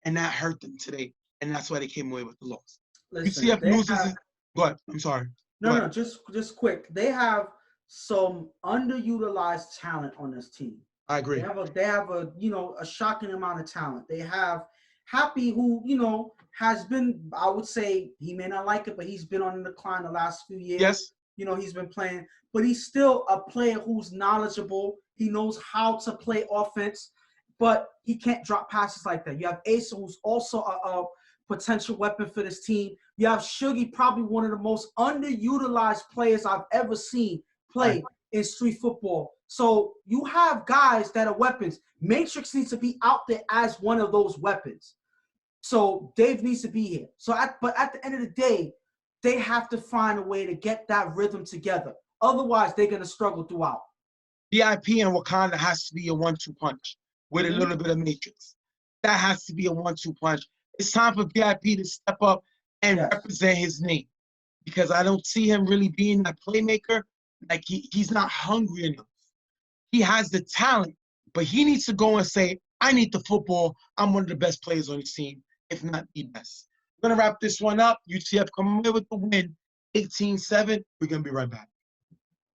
and that hurt them today. And that's why they came away with the loss. Listen, UCF loses. Go ahead. I'm sorry. No, just quick. They have some underutilized talent on this team. I agree. They have a a shocking amount of talent. They have Happy, who has been, I would say, he may not like it, but he's been on the decline the last few years. Yes. He's been playing, but he's still a player who's knowledgeable. He knows how to play offense, but he can't drop passes like that. You have Asa, who's also a potential weapon for this team. You have Shuggy, probably one of the most underutilized players I've ever seen play in street football. So you have guys that are weapons. Matrix needs to be out there as one of those weapons. So Dave needs to be here. But at the end of the day, they have to find a way to get that rhythm together. Otherwise, they're going to struggle throughout. VIP and Wakanda has to be a 1-2 punch with a little bit of Matrix. That has to be a 1-2 punch. It's time for VIP to step up and represent his name, because I don't see him really being that playmaker. Like he's not hungry enough. He has the talent, but he needs to go and say, I need the football. I'm one of the best players on this team, if not the best. We're going to wrap this one up. UTF coming away with the win, 18-7. We're going to be right back.